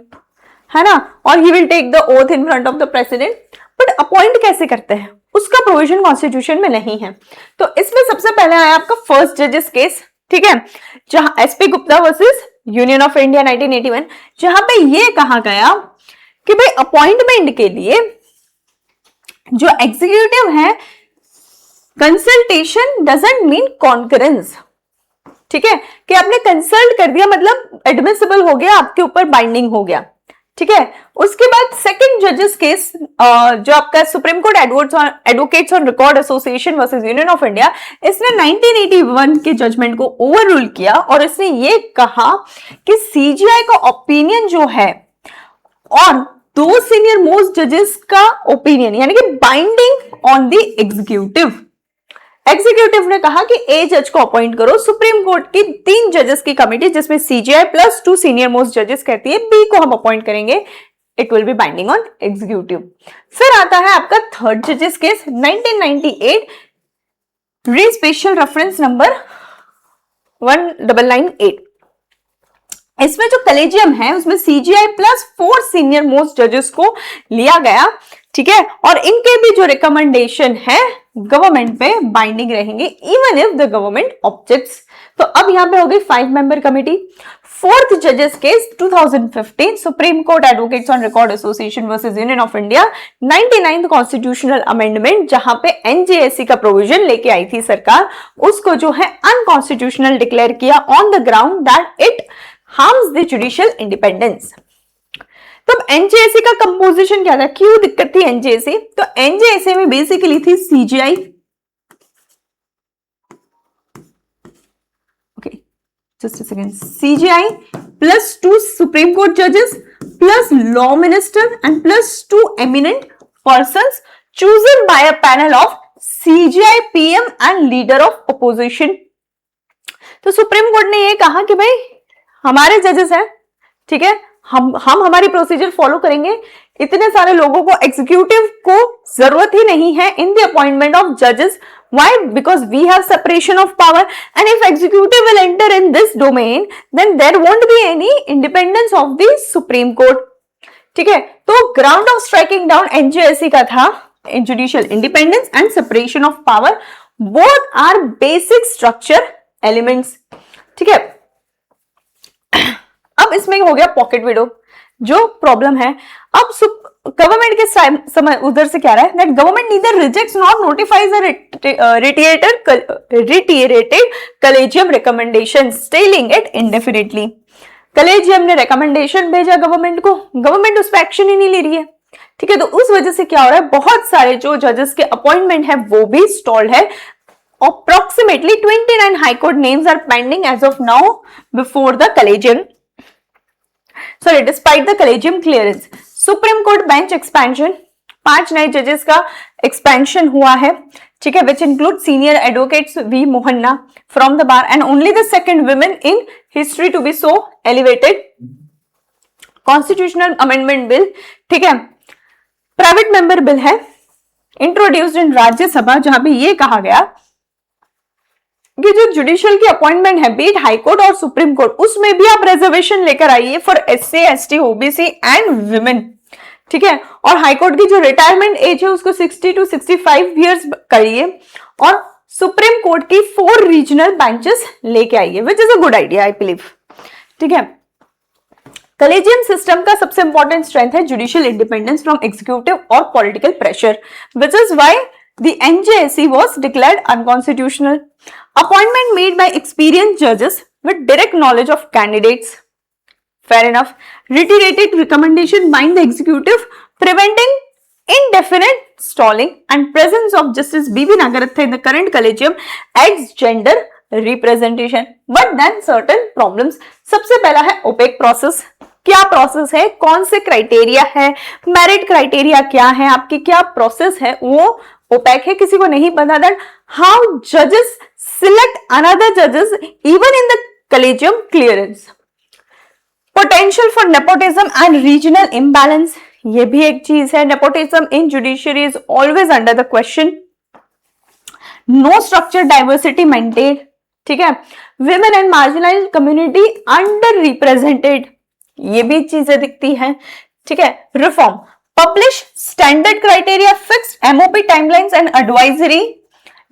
है ना, और he will take the oath in front of the president. But appoint कैसे करते हैं उसका प्रोविजन कॉन्स्टिट्यूशन में नहीं है. तो इसमें सबसे पहले आया आपका फर्स्ट जजेस केस. ठीक है, जहां SP Gupta versus union of India 1981, जहां पे ये कहा गया कि भाई अपॉइंटमेंट के लिए जो एग्जीक्यूटिव है, कंसल्टेशन डजंट मीन कॉन्करेंस. ठीक है, कि आपने कंसल्ट कर दिया मतलब एडमिसिबल हो गया, आपके ऊपर बाइंडिंग हो गया. ठीक है, उसके बाद सेकंड जजेस केस जो आपका supreme court advocates on record association versus union of India, इसने 1981 के जजमेंट को ओवररूल किया और इसने ये कहा कि सीजीआई का ओपिनियन जो है और 2 सीनियर मोस्ट जजेस का ओपिनियन, यानी कि binding on the executive. Executive ने कहा कि ए जज को अपॉइंट करो. सुप्रीम कोर्ट की 3 जजेस की कमिटी जिसमें सीजीआई प्लस 2 सीनियर मोस्ट जजेस कहती है बी को हम अपॉइंट करेंगे, it will be binding on executive. फिर आता है आपका थर्ड जजेस केस 1998, री स्पेशल रेफरेंस नंबर 1998. इसमें जो कलेजियम है उसमें सीजीआई प्लस 4 सीनियर मोस्ट जजेस को लिया गया. ठीक है, और इनके भी जो रिकमेंडेशन है गवर्नमेंट पे बाइंडिंग रहेंगे even if the government objects. तो अब यहां पे हो गई 5 मेंबर कमिटी. फोर्थ जजेस case 2015, supreme court advocates on record association versus union of India 99th constitutional amendment, जहां पे एनजेएससी का प्रोविजन लेके आई थी सरकार, उसको जो है अनकॉन्स्टिट्यूशनल डिक्लेयर किया on the ground that it harms the judicial independence. तो एनजेएससी का कंपोजिशन क्या था, क्यों दिक्कत थी एनजेएससी? तो एनजेएससी में बेसिकली थी CJI, okay just a second, CJI plus 2 supreme court जजेस plus law minister and plus 2 eminent persons chosen by a panel of CJI, PM and leader of opposition. तो सुप्रीम कोर्ट ने ये कहा कि भाई हमारे जजेस हैं, ठीक है, हम हमारी प्रोसीजर फॉलो करेंगे इतने सारे लोगों को, एग्जीक्यूटिव को जरूरत ही नहीं है इन द अपॉइंटमेंट ऑफ जजेस. Why? Because we have separation of power, and if executive will enter in this domain, then there won't be any independence of the Supreme Court. ठीक है, तो ground of striking down NJSC का था judicial independence and separation of power, both are basic structure elements. ठीक है, अब इसमें हो गया पॉकेट विडो जो प्रॉब्लम है. अब गवर्नमेंट के समय उधर से क्या रहा है, that government neither rejects not notifies reiterated collegium recommendation stalling it indefinitely. Collegium ने रिकमेंडेशन भेजा गवर्नमेंट को, गवर्नमेंट उस पर एक्शन ही नहीं ले रही है. ठीक है, तो उस वजह से क्या हो रहा है, बहुत सारे जो जजेस के अपॉइंटमेंट है वो भी स्टॉल्ड है. Approximately 29 High Court names are pending as of now before the collegium. Sorry, despite the collegium clearance. Supreme Court bench expansion, 5 नए जजेस का एक्सपेंशन हुआ है. ठीक है, which include senior advocates V. Mohanna from the bar and only the second women in history to be so elevated. Constitutional amendment bill, ठीक है, private member bill है, इंट्रोड्यूस्ड इन राज्यसभा, जहां पे ये कहा गया कि जो जुडिशियल की अपॉइंटमेंट है बीट हाई कोर्ट और सुप्रीम कोर्ट, उसमें भी आप रिजर्वेशन लेकर आइए for SC, ST, OBC and women. ठीक है, और हाई कोर्ट की जो रिटायरमेंट एज है उसको 60 to 65 ईयर्स करिए, और सुप्रीम कोर्ट की 4 रीजनल बेंचेस लेके आइए, विच is a good idea I believe. ठीक है, कलेजियम सिस्टम का सबसे इंपॉर्टेंट स्ट्रेंथ है जुडिशियल इंडिपेंडेंस फ्रॉम एग्जीक्यूटिव और political pressure, which is why the NJSC was declared unconstitutional. Appointment made by experienced judges with direct knowledge of candidates. Fair enough. Reiterated recommendation by the executive preventing indefinite stalling and presence of Justice B.V. Nagaratha in the current collegium adds gender representation. But then certain problems. सबसे पहला है opaque process. क्या process है, कौन से criteria है, merit criteria क्या है, आपकी क्या प्रोसेस है, वो ओपैक है, किसी को नहीं पता. दैट हाउ जजेस सिलेक्ट अनदर जजेस even in the collegium clearance. Potential for nepotism and regional imbalance, ये भी एक चीज है. Nepotism in judiciary is always under the question. No structure diversity maintain. ठीक है, women and marginalised community under represented, ये भी चीजें दिखती हैं. ठीक है, reform, publish standard criteria, fixed MOP timelines and advisory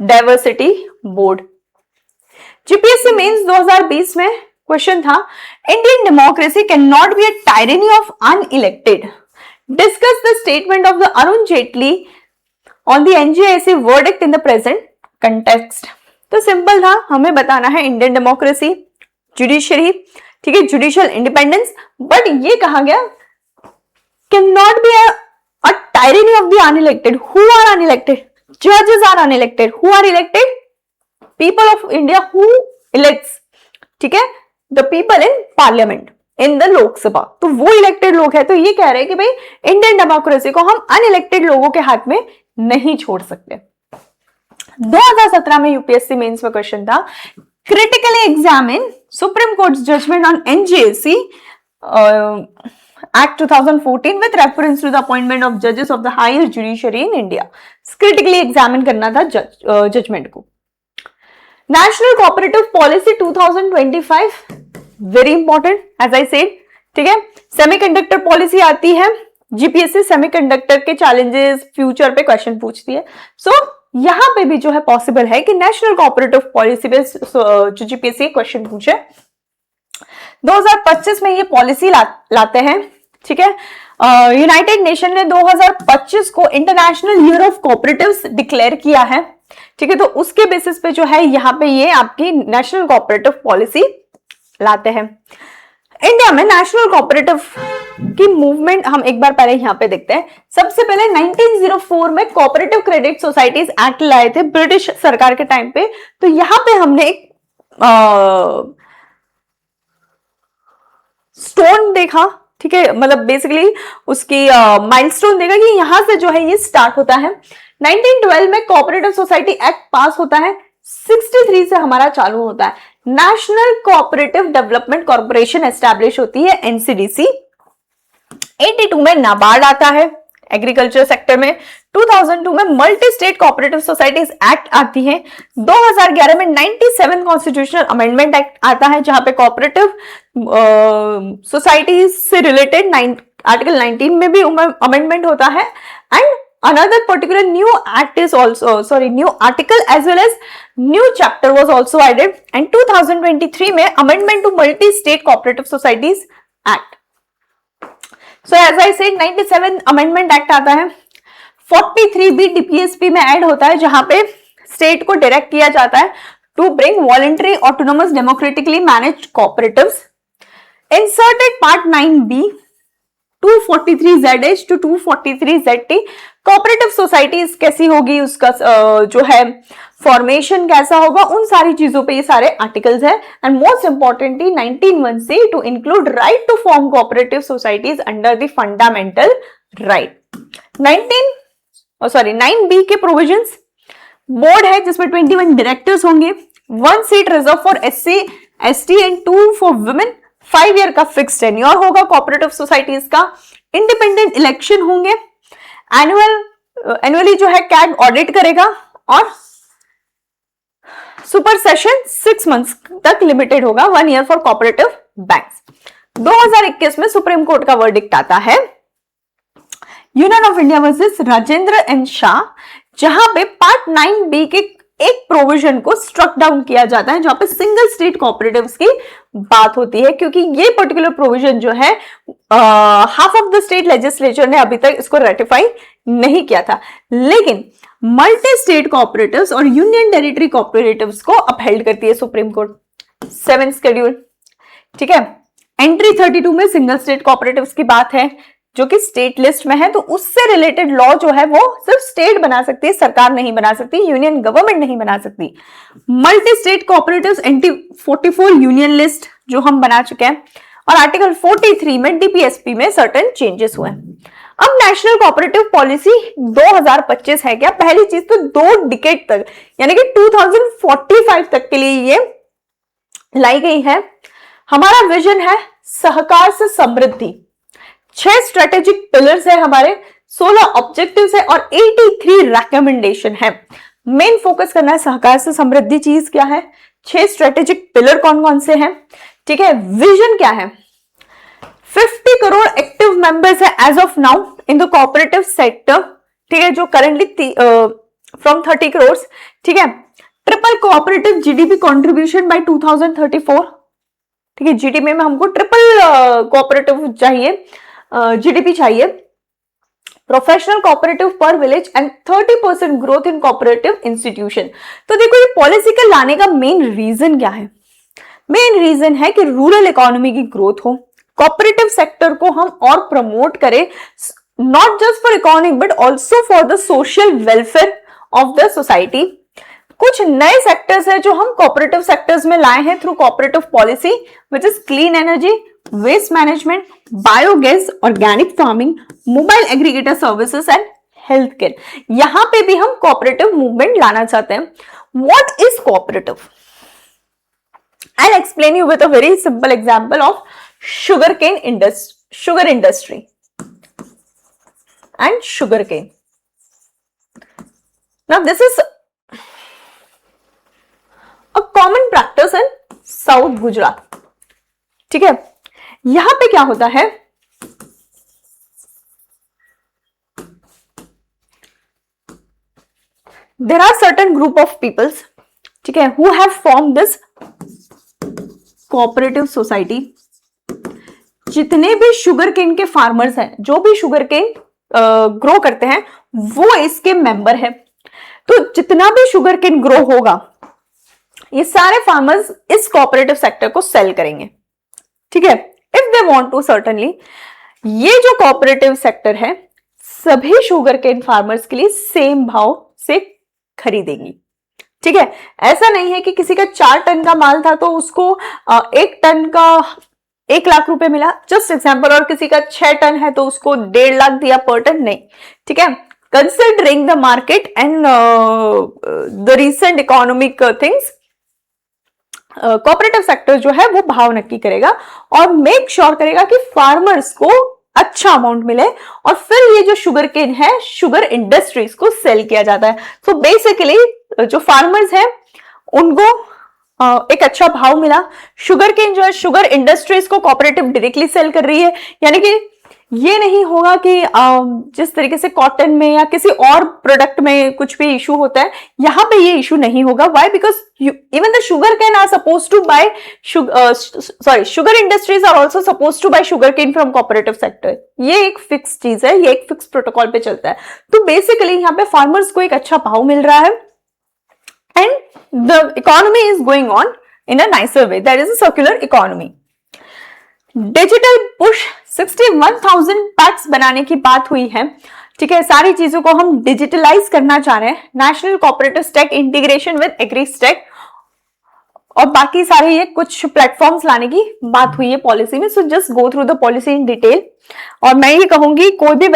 diversity board. GPSC mains 2020 में क्वेश्चन था, Indian democracy can not be a tyranny of unelected. Discuss the statement of the Arun Jaitley on the NJAC verdict in the present context. तो simple था, हमें बताना है Indian democracy, judiciary, ठीक है, judicial independence, but ये कहा गया can not be a tyranny of the unelected. Who are unelected? जजेस are unelected. Who are elected? People of India who elects. ठीक है, the people in parliament, in the Lok Sabha, तो वो इलेक्टेड लोग है. तो ये कह रहे हैं कि भाई इंडियन डेमोक्रेसी को हम अनइलेक्टेड लोगों के हाथ में नहीं छोड़ सकते. 2017 में यूपीएससी मेंस में क्वेश्चन था, critically examine Supreme Court's judgment on NJSC Act 2014 with reference to the appointment of judges of the higher judiciary in India. Critically examine करना था judgment को. National Cooperative Policy 2025 very important as I said. ठीक है, semiconductor policy आती है, GPSC semiconductor के challenges future पे question पूछती है. सो यहां पे भी जो है पॉसिबल है कि नेशनल कोऑपरेटिव पॉलिसी पे जो जीपीएससी क्वेश्चन पूछे. 2025 में ये पॉलिसी लाते हैं. ठीक है, यूनाइटेड नेशन ने 2025 को international year of cooperatives declare किया है. ठीक है, तो उसके बेसिस पे जो है यहाँ पे ये आपकी नेशनल कोऑपरेटिव पॉलिसी लाते हैं. इंडिया में नेशनल कोऑपरेटिव की मूवमेंट हम एक बार पहले यहां पे देखते हैं. सबसे पहले 1904 में कोऑपरेटिव क्रेडिट सोसाइटीज एक्ट लाए थे ब्रिटिश सरकार के टाइम पे. तो यहां पे हमने एक स्टोन देखा. ठीक है, मतलब बेसिकली उसकी माइलस्टोन देखा कि यहां से जो है ये स्टार्ट होता है. 1912 में कोऑपरेटिव सोसाइटी एक्ट पास होता है. 63 से हमारा चालू होता है. National cooperative development corporation establish होती है, एनसीडीसी. 82 में नाबार्ड आता है एग्रीकल्चर सेक्टर में, 2002 में multi state cooperative societies act आती है, 2011 में 97 कॉन्स्टिट्यूशनल अमेंडमेंट एक्ट आता है जहां पे कोऑपरेटिव सोसाइटीज से रिलेटेड आर्टिकल 19 में भी अमेंडमेंट होता है, and another particular new act is also new article as well as new chapter was also added, and 2023 में amendment to multi state cooperative societies act. So as I said 97 amendment act आता है, 43B DPSP में add होता है जहां पे state को direct किया जाता है to bring voluntary autonomous democratically managed cooperatives. Inserted part 9B 243ZH to 243ZT cooperative societies कैसी होगी, उसका जो है फॉर्मेशन कैसा होगा, उन सारी चीजों पे ये सारे आर्टिकल्स है। And most importantly 19(1) to include right to form cooperative societies under the fundamental right. 9B के प्रोविजंस, बोर्ड है जिसमें 21 डायरेक्टर्स होंगे, 1 seat reserve for SC ST and 2 for women, 5 year का फिक्स टेन्योर होगा कोऑपरेटिव सोसाइटीज का, independent election होंगे, annually जो है कैग ऑडिट करेगा, और सुपर सेशन 6 मंथ्स तक लिमिटेड होगा, 1 ईयर फॉर कोऑपरेटिव बैंक्स। 2021 में सुप्रीम कोर्ट का वर्डिक्ट आता है union of India versus Rajendra N Shah, जहां पे पार्ट 9B के एक प्रोविजन को स्ट्रक डाउन किया जाता है जहां पे सिंगल स्टेट कोऑपरेटिव्स की बात होती है, क्योंकि ये पर्टिकुलर प्रोविजन जो है half of the state legislature ने अभी तक इसको रेटिफाई नहीं किया था, लेकिन मल्टी स्टेट कोऑपरेटिव्स और यूनियन टेरिटरी कोऑपरेटिव्स को अपहेल्ड करती है सुप्रीम कोर्ट। 7th शेड्यूल, ठीक है। एंट्री 32 में सिंगल स्टेट कोऑपरेटिव्स की बात है जो कि स्टेट लिस्ट में है, तो उससे रिलेटेड लॉ जो है वो सिर्फ स्टेट बना सकती है, सरकार नहीं बना सकती, यूनियन गवर्नमेंट नहीं बना सकती। Multi state cooperatives anti 44 union list जो हम बना चुके हैं, और आर्टिकल 43 में डीपीएसपी में सर्टेन चेंजेस हुए। अब नेशनल कोऑपरेटिव पॉलिसी 2025 है क्या? पहली चीज तो 2 डिकेड तक यानी कि 2045 तक के लिए ये लाई गई है। हमारा विजन है सहकार से समृद्धि, 6 स्ट्रेटेजिक पिलर्स है हमारे, 16 ऑब्जेक्टिव्स है और 83 रिकमेंडेशन है। मेन फोकस करना है सहकार से समृद्धि चीज क्या है, 6 स्ट्रेटेजिक पिलर कौन कौन से हैं, ठीक है। विजन क्या है, 50 करोड़ एक्टिव मेंबर्स है as of now in the cooperative sector, ठीक है, जो करंटली फ्रॉम 30 करोड़, ठीक है। Triple cooperative GDP contribution by 2034, ठीक है। जीडीपी में हमको ट्रिपल कोऑपरेटिव चाहिए, जीडीपी चाहिए। Professional cooperative per village and 30% growth in cooperative institution. तो देखो ये पॉलिसी का लाने का मेन रीजन क्या है, मेन रीजन है कि रूरल इकोनॉमी की ग्रोथ हो, कोऑपरेटिव सेक्टर को हम और प्रमोट करें, not just for economic but also for the social welfare of the society. कुछ नए सेक्टर्स है जो हम कोऑपरेटिव सेक्टर्स में लाए हैं through cooperative policy, which is clean energy, waste management, biogas, organic farming, mobile aggregator services and health care. यहां पे भी हम कोऑपरेटिव मूवमेंट लाना चाहते हैं। What is cooperative? I'll explain you with a very simple example of sugar industry and sugarcane. Now this is a common practice in South Gujarat. ठीक है, यहां पे क्या होता है, there are certain group of peoples, ठीक है, who have formed this cooperative society. जितने भी शुगर केन के फार्मर्स हैं, जो भी शुगर केन ग्रो करते हैं, वो इसके मेंबर है। तो जितना भी शुगर केन ग्रो होगा, ये सारे फार्मर्स इस कोऑपरेटिव सेक्टर को सेल करेंगे, ठीक है, if they want to. Certainly ये जो कोऑपरेटिव सेक्टर है सभी शुगर केन फार्मर्स के लिए सेम भाव से खरीदेंगी, ठीक है। ऐसा नहीं है कि किसी का 4 टन का माल था तो उसको 1 टन का 1 लाख रुपए मिला, जस्ट एग्जांपल, और किसी का 6 टन है तो उसको 1.5 लाख दिया पर टन, नहीं, ठीक है। Considering the market and the recent economic things, cooperative sector जो है वो भाव नक्की करेगा और मेक श्योर करेगा कि फार्मर्स को अच्छा अमाउंट मिले और फिर ये जो शुगर केन है शुगर इंडस्ट्रीज को सेल किया जाता है। सो बेसिकली जो फार्मर्स हैं उनको एक अच्छा भाव मिला, शुगर केन जो है शुगर इंडस्ट्रीज को कोऑपरेटिव डायरेक्टली सेल कर रही है, यानी कि ये नहीं होगा कि जिस तरीके से कॉटन में या किसी और प्रोडक्ट में कुछ भी इशू होता है, यहां पे ये इशू नहीं होगा। Why? Because even the sugarcane are suppose to buy sugar industries are also suppose to buy sugarcane from cooperative sector. ये एक फिक्स चीज है, ये एक फिक्स प्रोटोकॉल पे चलता है। तो बेसिकली यहाँ पे फार्मर्स को एक अच्छा भाव मिल रहा है and the economy is going on in a nicer way, that is a circular economy. Digital push 61,000 PACS बनाने की बात हुई है, ठीक है, सारी चीजों को हम डिजिटलाइज करना चाह रहे हैं। National cooperative stack integration with agri stack और बाकी सारे ये कुछ प्लेटफॉर्म्स लाने की बात हुई है पॉलिसी में। So just go through the policy in detail. और मैं ये कहूंगी कोई भी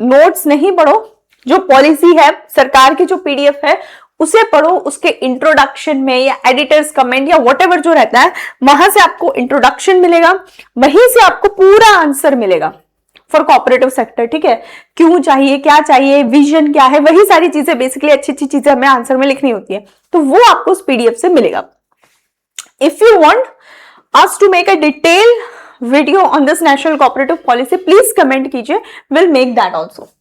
नोट्स नहीं पढ़ो, जो पॉलिसी है सरकार की जो पीडीएफ है उसे पढ़ो, उसके इंट्रोडक्शन में या एडिटर्स कमेंट या व्हाटएवर जो रहता है वहां से आपको इंट्रोडक्शन मिलेगा, वहीं से आपको पूरा आंसर मिलेगा फॉर कोऑपरेटिव सेक्टर, ठीक है, क्यों चाहिए, क्या चाहिए, विजन क्या है, वही सारी चीजें बेसिकली अच्छी अच्छी चीजें हमें आंसर में लिखनी होती है, तो वो आपको उस पीडीएफ से मिलेगा। If you want us to make a detail video on this national cooperative policy please comment कीजिए, will make that also.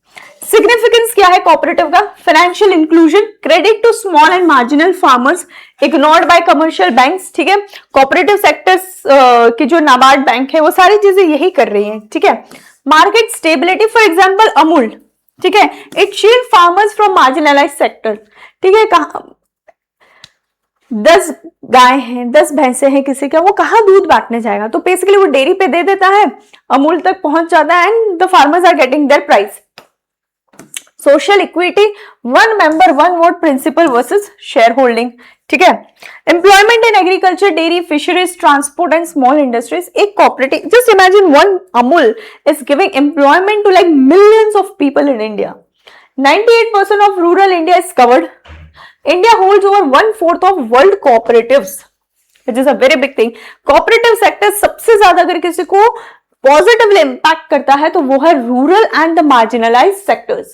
Significance क्या है कोऑपरेटिव का? Financial inclusion, credit to small and marginal farmers, ignored by commercial banks, ठीक है, cooperative sectors की जो NABARD bank है वो सारी चीजें यही कर रही हैं, ठीक है। Market stability, for example Amul, ठीक है, it shield farmers from marginalised sector, ठीक है, 10 गाय हैं, 10 भैंसे हैं किसी का, वो कहाँ दूध बांटने जाएगा, तो बेसिकली वो डेयरी पे दे देता है, अमूल तक पहुंच जाता है and the farmers are getting their price. Social equity, one member one vote principle versus share holding, ठीक है। Employment in agriculture, dairy, fisheries, transport and small industries, एक cooperative, just imagine one Amul is giving employment to like millions of people in India. 98% of rural India is covered. India holds over 1/4 of world cooperatives, which is a very big thing. Cooperative sector सबसे ज्यादा अगर किसी को positively impact करता है तो वो है rural and the marginalised sectors.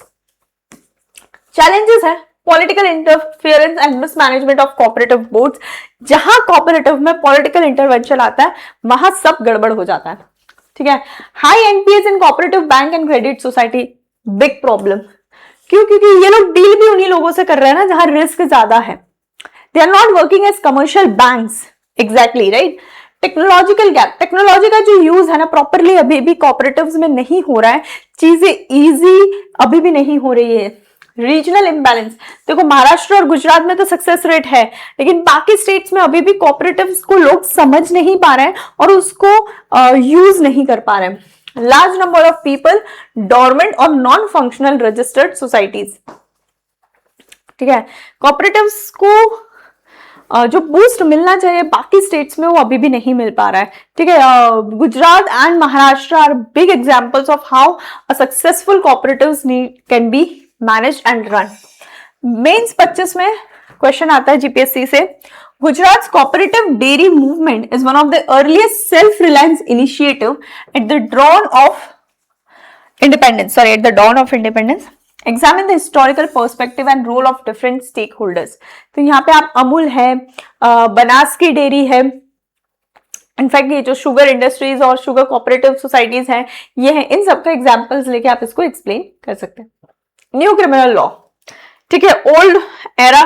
Challenges है political interference and mismanagement of cooperative boards, जहां कोऑपरेटिव में पॉलिटिकल इंटरवेंशन आता है वहां सब गड़बड़ हो जाता है, ठीक है। High NPS in cooperative bank and credit society, big problem, क्यों? क्योंकि ये लोग डील भी उन्हीं लोगों से कर रहे हैं ना जहां रिस्क ज्यादा है। They are not working as commercial banks, exactly right. Technological gap, technology का जो यूज है ना प्रॉपरली अभी भी कोऑपरेटिव्स में नहीं हो रहा है, चीजें इजी अभी भी नहीं हो रही है। रीजनल इम्बैलेंस, देखो महाराष्ट्र और गुजरात में तो सक्सेस रेट है, लेकिन बाकी स्टेट्स में अभी भी कोऑपरेटिव्स को लोग समझ नहीं पा रहे हैं और उसको यूज नहीं कर पा रहे हैं। Large number of people dormant और नॉन फंक्शनल रजिस्टर्ड सोसाइटीज, ठीक है। कोऑपरेटिव्स को जो बूस्ट मिलना चाहिए बाकी स्टेट्स में वो अभी भी नहीं मिल पा रहा है, ठीक है। Gujarat and Maharashtra are big examples of how a successful cooperatives can be managed and run. Mains 25 में क्वेश्चन आता है जीपीएससी से, Gujarat cooperative dairy movement is one of the earliest self reliance initiative at the dawn of independence. Examine the historical perspective and role of different stakeholders. तो यहाँ पे आप अमूल है, बनास की डेयरी है, इनफैक्ट ये जो शुगर इंडस्ट्रीज और शुगर कोऑपरेटिव सोसाइटीज हैं ये हैं, इन सबका एग्जांपल्स लेके आप इसको एक्सप्लेन कर सकते हैं। न्यू क्रिमिनल लॉ, ठीक है, ओल्ड एरा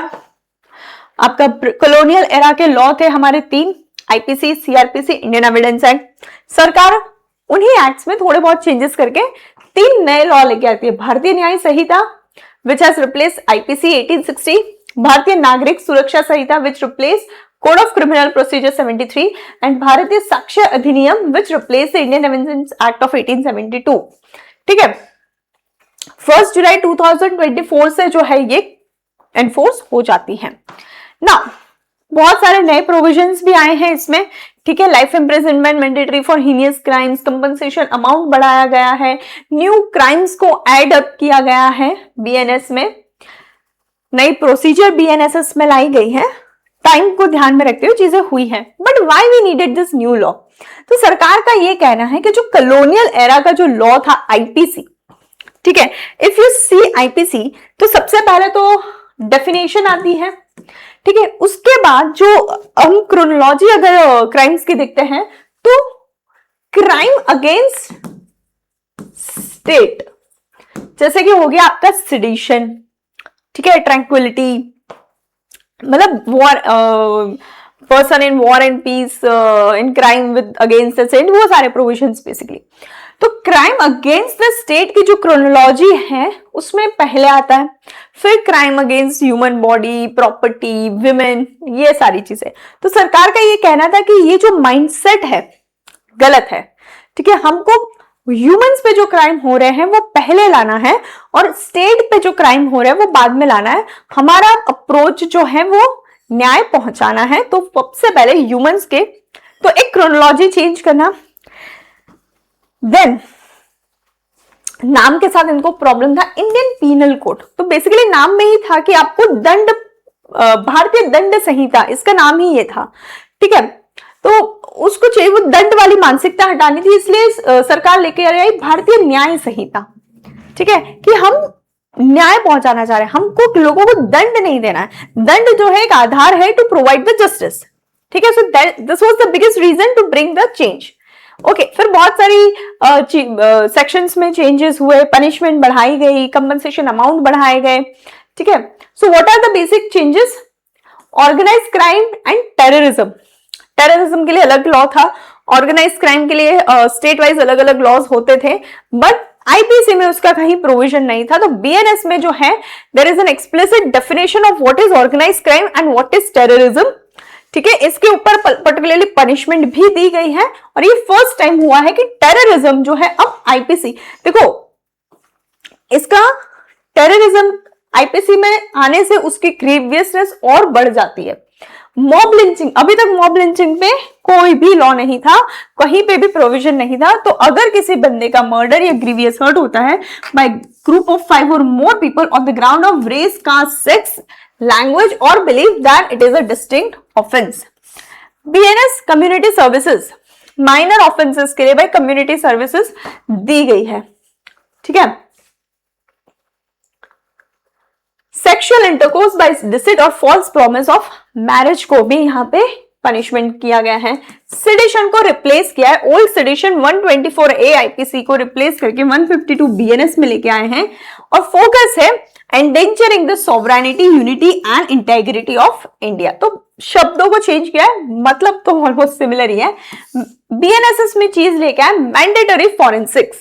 आपका कॉलोनियल एरा के लॉ थे हमारे 3, IPC, CrPC, Indian evidence act. सरकार उन्हीं एक्ट्स में थोड़े बहुत चेंजेस करके 3 नए लॉ लेके आती है। Bharatiya Nyaya Sanhita which has replace IPC 1860, Bharatiya Nagarik Suraksha Sanhita which replace code of criminal procedure 73 and Bharatiya Sakshya Adhiniyam which replace the Indian evidence act of 1872, ठीक है। 1 जुलाई 2024 से जो है ये एनफोर्स हो जाती है ना। बहुत सारे नए प्रोविजंस भी आए हैं इसमें, ठीक है। Life imprisonment mandatory for heinous crimes, compensation amount बढ़ाया गया है, न्यू क्राइम्स को एड अप किया गया है बीएनएस में, नई प्रोसीजर बीएनएसएस में लाई गई है। टाइम को ध्यान में रखते हुए चीजें हुई हैं, but why we needed this new law? तो सरकार का ये कहना है कि जो कॉलोनियल एरा का जो लॉ था आईपीसी, ठीक है, इफ यू सी आईपीसी तो सबसे पहले तो डेफिनेशन आती है, ठीक है, उसके बाद जो हम क्रोनोलॉजी अगर क्राइम्स की देखते हैं तो क्राइम अगेंस्ट स्टेट, जैसे कि हो गया आपका सिडिशन, ठीक है, ट्रैंक्विलिटी, मतलब war, person in war and peace, in crime with against the state, वो सारे प्रोविजंस बेसिकली। तो क्राइम अगेंस्ट द स्टेट की जो क्रोनोलॉजी है उसमें पहले आता है, फिर crime against human body, property, women, ये सारी चीजें। तो सरकार का ये कहना था कि ये जो माइंडसेट है गलत है, ठीक है, हमको ह्यूमंस पे जो क्राइम हो रहे हैं वो पहले लाना है और स्टेट पे जो क्राइम हो रहा है वो बाद में लाना है। हमारा अप्रोच जो है वो न्याय पहुंचाना है, तो सबसे पहले ह्यूमंस के, तो एक क्रोनोलॉजी चेंज करना। देन नाम के साथ इनको प्रॉब्लम था इंडियन पीनल कोड, तो बेसिकली नाम में ही था कि आपको दंड, भारतीय दंड संहिता, इसका नाम ही ये था, ठीक है, तो उसको चाहिए वो दंड वाली मानसिकता हटानी थी, इसलिए सरकार लेके आई भारतीय न्याय संहिता, ठीक है, कि हम न्याय पहुंचाना चाह रहे हैं, हमको लोगों को दंड नहीं देना है, दंड जो है एक आधार है टू प्रोवाइड द जस्टिस, ठीक है, so this was the biggest reason to bring the change. Okay, फिर बहुत सारी सेक्शंस में चेंजेस हुए, पनिशमेंट बढ़ाई गई, कंपनसेशन अमाउंट बढ़ाए गए, ठीक है। So what are the basic changes? Organise crime and terrorism, terrorism के लिए अलग लॉ था, ऑर्गेनाइज क्राइम के लिए स्टेट वाइज अलग अलग लॉज होते थे, बट आईपीसी में उसका कहीं प्रोविजन नहीं था। तो बीएनएस में जो है there is an explicit definition of what is organise crime and what is terrorism, ठीक है, इसके ऊपर पर्टिकुलरली पनिशमेंट भी दी गई है, और ये फर्स्ट टाइम हुआ है कि टेररिज्म जो है अब आईपीसी, देखो इसका टेररिज्म आईपीसी में आने से उसकी ग्रीवियसनेस और बढ़ जाती है। मॉब लिंचिंग, अभी तक मॉब लिंचिंग पे कोई भी लॉ नहीं था, कहीं पे भी प्रोविजन नहीं था, तो अगर किसी बंदे का मर्डर या ग्रीवियस हर्ट होता है बाय ग्रुप ऑफ 5 और more people on the ground of race, caste, sex, language और believe that it is a distinct offence. BNS community services, minor offences के लिए भाई कम्युनिटी सर्विसेज दी गई है, ठीक है। सेक्सुअल इंटरकोर्स बाय डिसिट और फॉल्स प्रॉमिस ऑफ मैरिज को भी यहाँ पे पनिशमेंट किया गया है। सिडिशन को रिप्लेस किया है, ओल्ड सिडिशन 124A आईपीसी को रिप्लेस करके 152 बीएनएस में लेके आए हैं, और फोकस है endangering the sovereignty, unity and integrity of India. तो शब्दों को चेंज किया है, मतलब तो ऑलमोस्ट सिमिलर ही है। बीएनएसएस में चीज लेके आए मैंडेटरी फॉरेंसिक्स,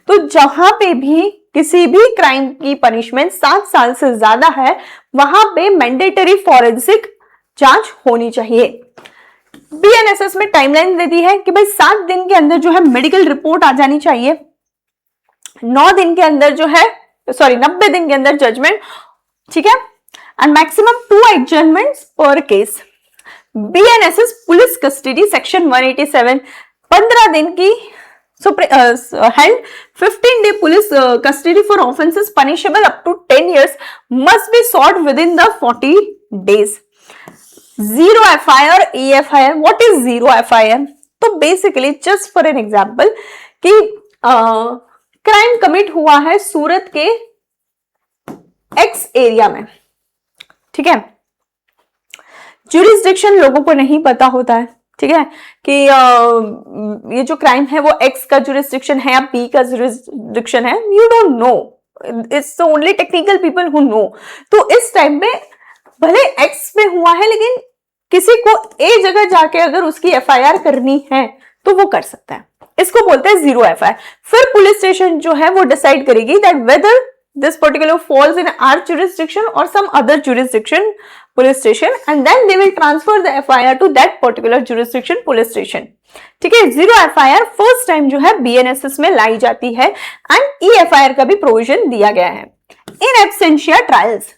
तो जहां पे भी किसी भी क्राइम की पनिशमेंट 7 साल से ज्यादा है वहां पे मैंडेटरी फॉरेंसिक जांच होनी चाहिए। बीएनएसएस में टाइमलाइन दे दी है कि भाई 7 दिन के अंदर जो है मेडिकल रिपोर्ट आ जानी चाहिए, 9 दिन के अंदर जो है 90 दिन के अंदर जजमेंट, ठीक है, एंड मैक्सिमम 2 एडजर्नमेंट्स पर case. BNSS police custody section 187, 15 दिन की held 15-day police custody for offences punishable up to 10 years must be sought within the 40 days. Zero FIR, EFIR. What is zero FIR? तो basically just for an example कि crime commit हुआ है सूरत के X area में, ठीक है, jurisdiction लोगों को नहीं पता होता है, ठीक है, कि ये जो क्राइम है वो एक्स का जुरिस्डिक्शन है या बी का जुरिस्डिक्शन है, you don't know, it's only technical people who know. तो इस टाइम में भले एक्स में हुआ है लेकिन किसी को ए जगह जाके अगर उसकी एफआईआर करनी है तो वो कर सकता है, इसको बोलते हैं जीरो एफआईआर। फिर पुलिस स्टेशन जो है वो डिसाइड करेगी that whether this particular falls in our jurisdiction or some other jurisdiction police station, and then they will transfer the FIR to that particular jurisdiction police station, ठीक है। Zero FIR first time जो है BNSS में लाई जाती है, and EFIR का भी provision दिया गया है। इन एब्सेंशिया ट्रायल्स,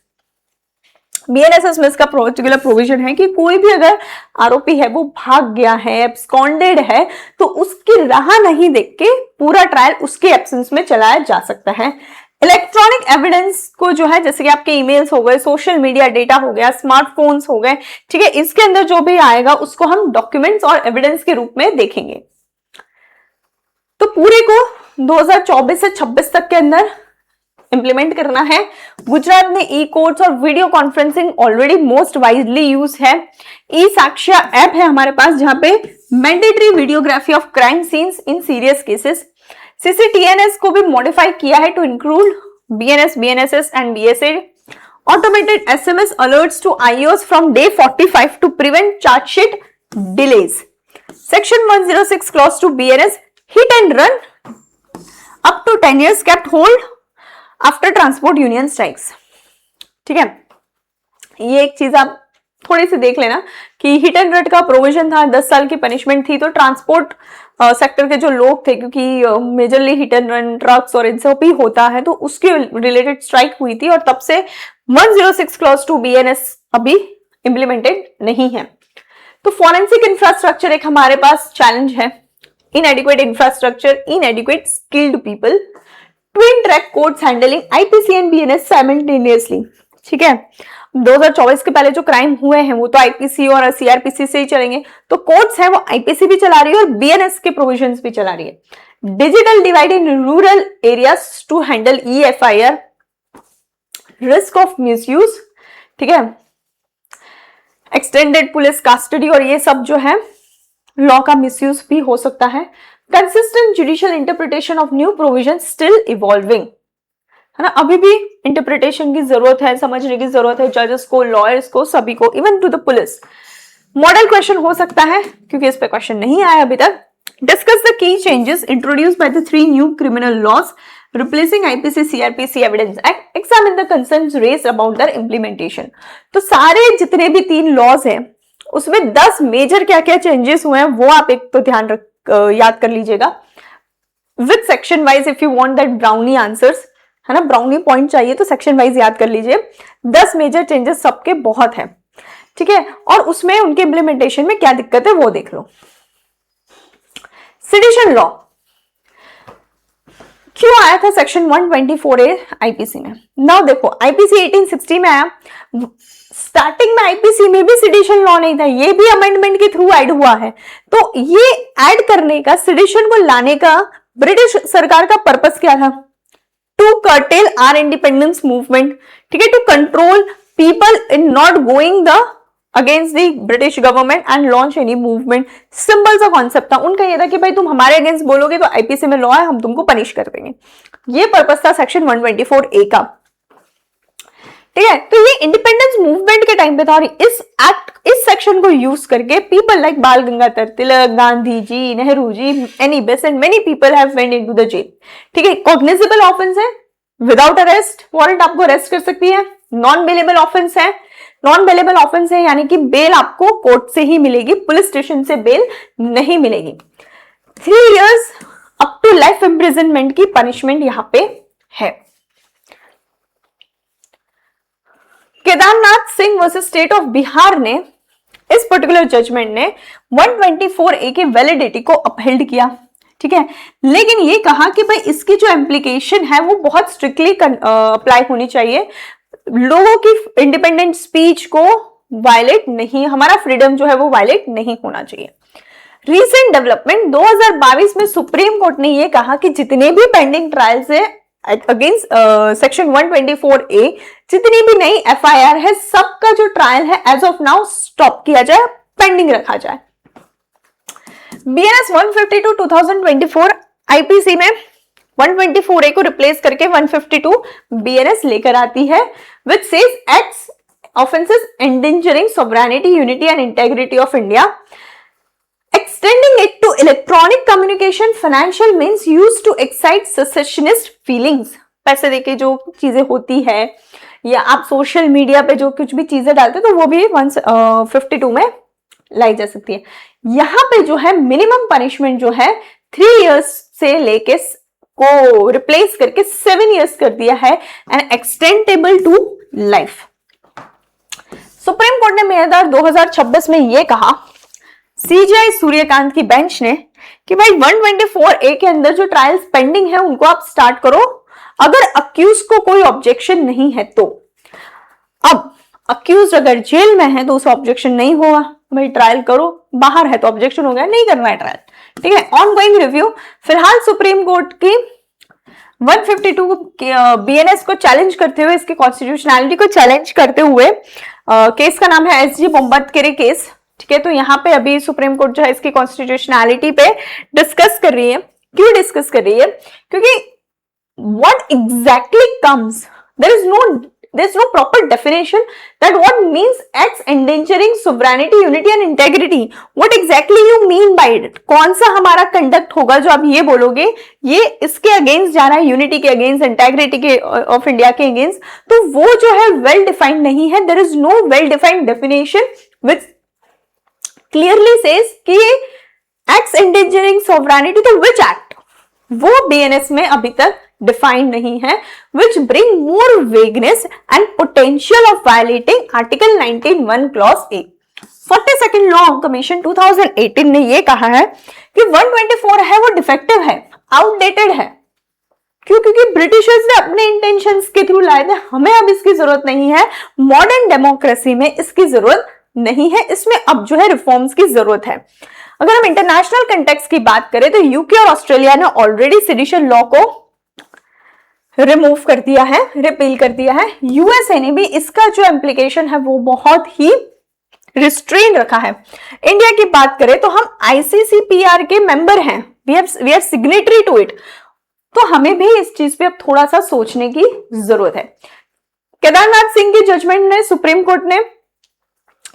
BNSS में इसका पर्टिकुलर प्रोविजन है कि कोई भी अगर आरोपी है वो भाग गया है, एब्सकॉन्डेड है, तो उसकी राह नहीं देख के पूरा ट्रायल उसके एब्सेंस में चलाया जा सकता है। इलेक्ट्रॉनिक एविडेंस को जो है, जैसे कि आपके ईमेल्स हो गए, सोशल मीडिया डेटा हो गया, स्मार्टफोन्स हो गए, ठीक है, इसके अंदर जो भी आएगा उसको हम डॉक्यूमेंट्स और एविडेंस के रूप में देखेंगे। तो पूरे को 2024 से 26 तक के अंदर इंप्लीमेंट करना है। गुजरात में ई कोर्ट्स और video conferencing already most widely use है। ई साक्ष्या ऐप है हमारे पास, जहां पे mandatory videography of crime scenes in serious cases. CCTNS को भी मॉडिफाई किया है to include BNS, BNSS and BSA. Automated SMS alerts to IOs from day 45 to prevent chargesheet delays. Section 106 clause two BNS, hit and run up to 10 years kept hold after transport union strikes. ठीक है, ये एक चीज आप थोड़ी सी देख लेना कि हिट एंड रन का प्रोविजन था, 10 साल की पनिशमेंट थी। तो ट्रांसपोर्ट सेक्टर के जो लोग थे, क्योंकि majorly hit and run trucks और इनसे भी होता है, तो उसके रिलेटेड स्ट्राइक हुई थी और तब से 106 क्लॉज टू बीएनएस अभी इंप्लीमेंटेड नहीं है। तो फॉरेंसिक इंफ्रास्ट्रक्चर एक हमारे पास चैलेंज है। इनएडिक्वेट infrastructure, इनएडिक्वेट skilled people, twin track courts handling IPC and BNS simultaneously. ठीक है, 2024 के पहले जो क्राइम हुए हैं वो तो आईपीसी और सीआरपीसी से ही चलेंगे, तो कोर्ट्स है वो आईपीसी भी चला रही है और बीएनएस के प्रोविजंस भी चला रही है। Digital divide in rural areas to handle eFIR, risk of misuse. ठीक है, एक्सटेंडेड पुलिस कस्टडी और ये सब जो है लॉ का मिसयूज भी हो सकता है। Consistent judicial interpretation of new provision still evolving, है ना, अभी भी इंटरप्रिटेशन की जरूरत है, समझने की जरूरत है जजेस को, लॉयर्स को, सभी को, even to the police. Model question हो सकता है क्योंकि इस पे क्वेश्चन नहीं आया अभी तक। Discuss the key changes introduced by the 3 new criminal laws replacing IPC CrPC evidence act, examine the concerns raised about their implementation. तो सारे जितने भी 3 लॉज हैं उसमें 10 मेजर क्या क्या चेंजेस हुए हैं वो आप एक तो याद कर लीजिएगा with section wise. If you want that brownie answers, है ना, ब्राउनी पॉइंट चाहिए तो सेक्शन वाइज याद कर लीजिए। 10 मेजर चेंजेस सबके बहुत है। ठीक है, और उसमें उनके इंप्लीमेंटेशन में क्या दिक्कत है वो देख लो। सेडिशन लॉ क्यों आया था सेक्शन 124A आईपीसी में? नाउ देखो, आईपीसी 1860 में आया, स्टार्टिंग में आईपीसी में भी सेडिशन लॉ नहीं था, ये भी अमेंडमेंट के थ्रू ऐड हुआ है। तो ये ऐड करने का, सेडिशन को लाने का ब्रिटिश सरकार का पर्पस क्या था? To curtail our independence movement. ठीक है, to control people in not going the against the British government and launch any movement. Simple सा कॉन्सेप्ट था उनका, ये था कि भाई तुम हमारे अगेंस्ट बोलोगे तो आईपीसी में लॉ है, हम तुमको पनिश कर देंगे। ये पर्पस था सेक्शन 124A का। ठीक है, तो ये इंडिपेंडेंस मूवमेंट के टाइम पे था और इस सेक्शन को यूज करके people like Bal Gangadhar Tilak, Gandhi ji, Nehru ji, Annie Besant, many people have went into the jail. ठीक है, कॉग्निजेबल ऑफेंस है, विदाउट अरेस्ट वारंट आपको अरेस्ट कर सकती है। नॉन बेलेबल ऑफेंस है, नॉन बेलेबल ऑफेंस है यानी कि बेल आपको कोर्ट से ही मिलेगी, पुलिस स्टेशन से बेल नहीं मिलेगी। 3 years up to life imprisonment की पनिशमेंट यहां पे है। Kedarnath Singh versus state of Bihar ने, इस पर्टिकुलर जजमेंट ने 124A की वैलिडिटी को अपहेल्ड किया। ठीक है, लेकिन ये कहा कि भाई इसकी जो एप्लीकेशन है वो बहुत स्ट्रिक्टली अप्लाई होनी चाहिए, लोगों की इंडिपेंडेंट स्पीच को वायलेट नहीं, हमारा फ्रीडम जो है वो वायलेट नहीं होना चाहिए। रीसेंट डेवलपमेंट 2022 में सुप्रीम कोर्ट ने ये कहा कि जितने भी पेंडिंग ट्रायल्स है अगेंस्ट सेक्शन 124A, जितनी भी नई एफआईआर है, सबका जो ट्रायल है एज ऑफ नाउ स्टॉप किया जाए, पेंडिंग रखा जाए। बीएनएस 152 2024 आईपीसी में 124A को रिप्लेस करके 152 बीएनएस लेकर आती है, which says acts offences endangering sovereignty, unity and integrity of India, extending it to electronic communication, financial means used to excite secessionist feelings। पैसे देके जो चीजें होती है या आप सोशल मीडिया पे जो कुछ भी चीजें डालते हैं तो वो भी 152 में लाई जा सकती है। यहाँ पे जो है मिनिमम पनिशमेंट जो है 3 years से लेके को रिप्लेस करके 7 years कर दिया है and extendable to life. Supreme court ने मई 2026 में ये कहा, सीजीआई सूर्यकांत की बेंच ने, कि भाई 124A के अंदर जो ट्रायल्स पेंडिंग है उनको आप स्टार्ट करो, अगर अक्यूज को कोई ऑब्जेक्शन नहीं है तो। अब अक्यूज अगर जेल में है तो उसे ऑब्जेक्शन नहीं होगा, भाई ट्रायल करो, बाहर है तो ऑब्जेक्शन हो गया, नहीं करना है ट्रायल, ठीक है। ऑन गोइंग रिव्यू, फिलहाल सुप्रीम कोर्ट की 152 बीएनएस को चैलेंज करते हुए, इसकी कॉन्स्टिट्यूशनैलिटी को चैलेंज करते हुए, केस का नाम है एसजी मोहम्मदकेरी केस, ठीक है। तो यहाँ पे अभी सुप्रीम कोर्ट जो है इसकी कॉन्स्टिट्यूशनैलिटी पे डिस्कस कर रही है। क्यों डिस्कस कर रही है? क्योंकि what exactly comes, there is no proper definition that what means acts endangering sovereignty, unity and integrity. What exactly you mean by it? कौन सा हमारा कंडक्ट होगा जो आप ये बोलोगे ये इसके अगेंस्ट जा रहा है, यूनिटी के अगेंस्ट, इंटेग्रिटी के ऑफ इंडिया के अगेंस्ट, तो वो जो है वेल डिफाइंड नहीं है। There is no well defined definition which clearly says कि एक्ट्स एंडेंजरिंग सोवरेनिटी, तो विच एक्ट, वो बीएनएस में अभी तक डिफाइंड नहीं है, which bring more vagueness and potential of violating Article 19(1) Clause A. 42nd Law Commission 2018 ने ये कहा है कि 124 है वो डिफेक्टिव है, आउटडेटेड है। क्यों? क्योंकि ब्रिटिशर्स ने अपने इंटेंशंस के थ्रू लाए थे, हमें अब इसकी जरूरत नहीं है, मॉडर्न डेमोक्रेसी में इसकी जरूरत नहीं है, इसमें अब जो है रिफॉर्म्स की जरूरत है। अगर हम इंटरनेशनल कंटेक्स्ट की बात करें तो यूके और ऑस्ट्रेलिया ने ऑलरेडी सेडिशन लॉ को रिमूव कर दिया है, रिपील कर दिया है। यूएसए ने भी इसका जो इम्प्लीकेशन है वो बहुत ही रिस्ट्रेन रखा है। इंडिया की बात करें तो हम आईसीसीपीआर के मेंबर हैं, we are signatory to it, तो हमें भी इस चीज पे अब थोड़ा सा सोचने की जरूरत है। केदारनाथ सिंह की जजमेंट ने सुप्रीम कोर्ट ने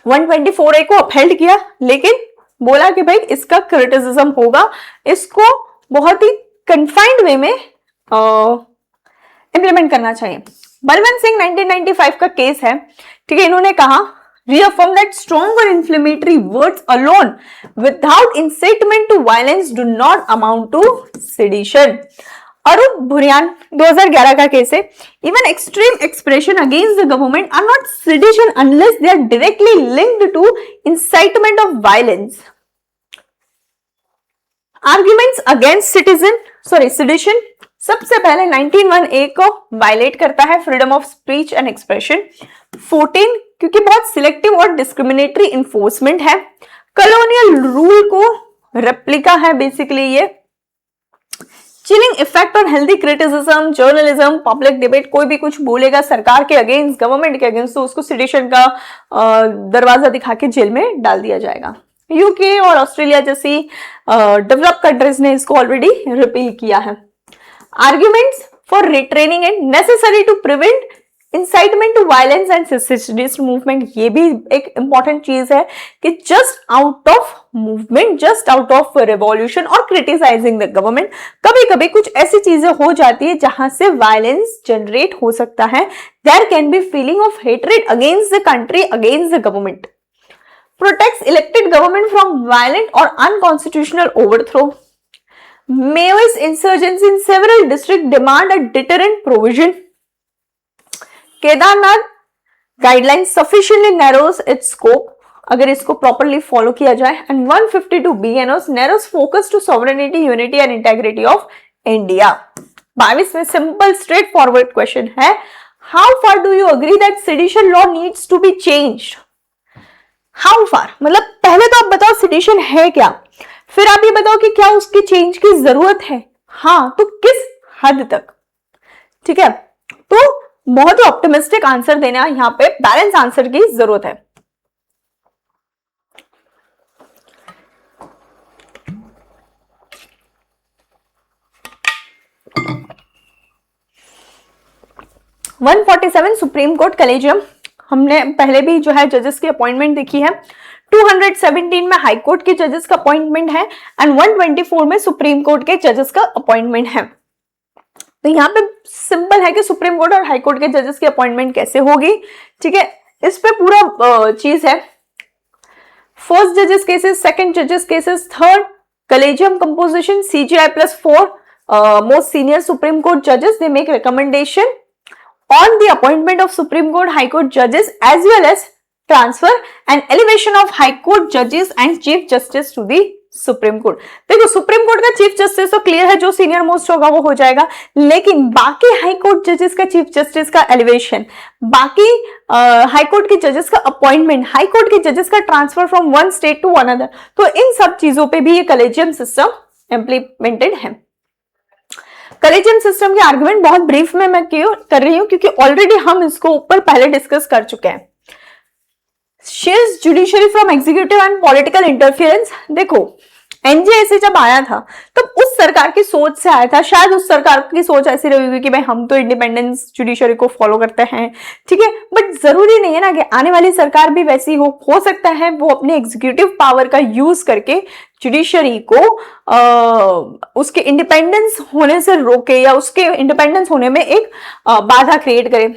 124A को अपहेल्ड किया, लेकिन बोला कि भाई इसका क्रिटिसिज्म होगा, इसको बहुत ही कन्फाइंड वे में इंप्लीमेंट करना चाहिए। बलवंत सिंह 1995 का केस है, ठीक है। इन्होंने कहा reaffirm that strong or inflammatory words alone without incitement to violence do not amount to sedition. अरूप भुरियान 2011 का केस है, even extreme expression against the government are not sedition unless they are directly linked to incitement of violence. Arguments against sedition सबसे पहले 19(1)A को violet करता है, freedom of speech and expression. 14 क्योंकि बहुत selective और डिस्क्रिमिनेटरी इन्फोर्समेंट है, colonial rule को रेप्लिका है बेसिकली ये। Chilling effect on healthy criticism, journalism, public debate, कोई भी कुछ बोलेगा सरकार के अगेंस्ट, गवर्नमेंट के अगेंस्ट, तो उसको सेडिशन का दरवाजा दिखा के जेल में डाल दिया जाएगा। यूके और ऑस्ट्रेलिया जैसी डेवलप कंट्रीज ने इसको ऑलरेडी रिपील किया है। Arguments for retraining it necessary to prevent incitement to violence and secessionist movement, ये भी एक important चीज है कि just out of movement, just out of revolution और criticizing the government, कभी कभी कुछ ऐसी चीजें हो जाती है जहां से violence generate हो सकता है। There can be feeling of hatred against the country, against the government. Protects elected government from violent or unconstitutional overthrow. Maoist insurgents in several districts demand a deterrent provision. Kedarnath guidelines sufficiently narrows its scope अगर इसको properly follow किया जाए, and 152B narrows focus to sovereignty, unity and integrity of India. 22 में simple straightforward question है, how far do you agree that sedition law needs to be changed? How far मतलब पहले तो आप बताओ sedition है क्या, फिर आप ये बताओ कि क्या उसकी चेंज की जरूरत है, हाँ तो किस हद तक, ठीक है। तो बहुत ही ऑप्टिमिस्टिक आंसर देना, यहाँ पे बैलेंस आंसर की जरूरत है। वन 147 सुप्रीम कोर्ट कलेजियम, हमने पहले भी जो है जजेस की अपॉइंटमेंट देखी है। 217 में हाई कोर्ट के जजेस का अपॉइंटमेंट है एंड 124 में सुप्रीम कोर्ट के जजेस का अपॉइंटमेंट है। तो यहाँ पे सिंपल है कि सुप्रीम कोर्ट और हाई कोर्ट के जजेस की अपॉइंटमेंट कैसे होगी, ठीक है। इस पे पूरा चीज है, फर्स्ट जजेस केसेस, सेकंड जजेस cases, third collegium composition, CGI+4 most senior supreme court जजेस, they make recommendation on the appointment of Supreme Court, High Court judges as well as transfer and elevation of High Court judges and Chief Justice to the supreme court. देखो supreme court का chief justice तो clear है, जो senior most होगा वो हो जाएगा, लेकिन बाकी हाई कोर्ट जजेस का चीफ जस्टिस का एलिवेशन, बाकी हाई कोर्ट के जजेस का अपॉइंटमेंट, हाई कोर्ट के जजेस का transfer from one state to another, तो इन सब चीजों पे भी ये कलेजियम सिस्टम इंप्लीमेंटेड है। कलेजियम सिस्टम के आर्गुमेंट बहुत ब्रीफ में मैं क्यों कर रही हूं, क्योंकि ऑलरेडी हम इसको ऊपर पहले डिस्कस कर चुके हैं। shields judiciary from executive and political interference। देखो एनजेएसी जब आया था तब उस सरकार की सोच से आया था, शायद उस सरकार की सोच ऐसी रही होगी कि भाई हम तो इंडिपेंडेंस जुडिशरी को फॉलो करते हैं, ठीक है, बट जरूरी नहीं है ना कि आने वाली सरकार भी वैसी हो सकता है वो अपने एग्जीक्यूटिव पावर का यूज करके जुडिशरी को उसके इंडिपेंडेंस होने से रोके या उसके इंडिपेंडेंस होने में एक बाधा क्रिएट करे।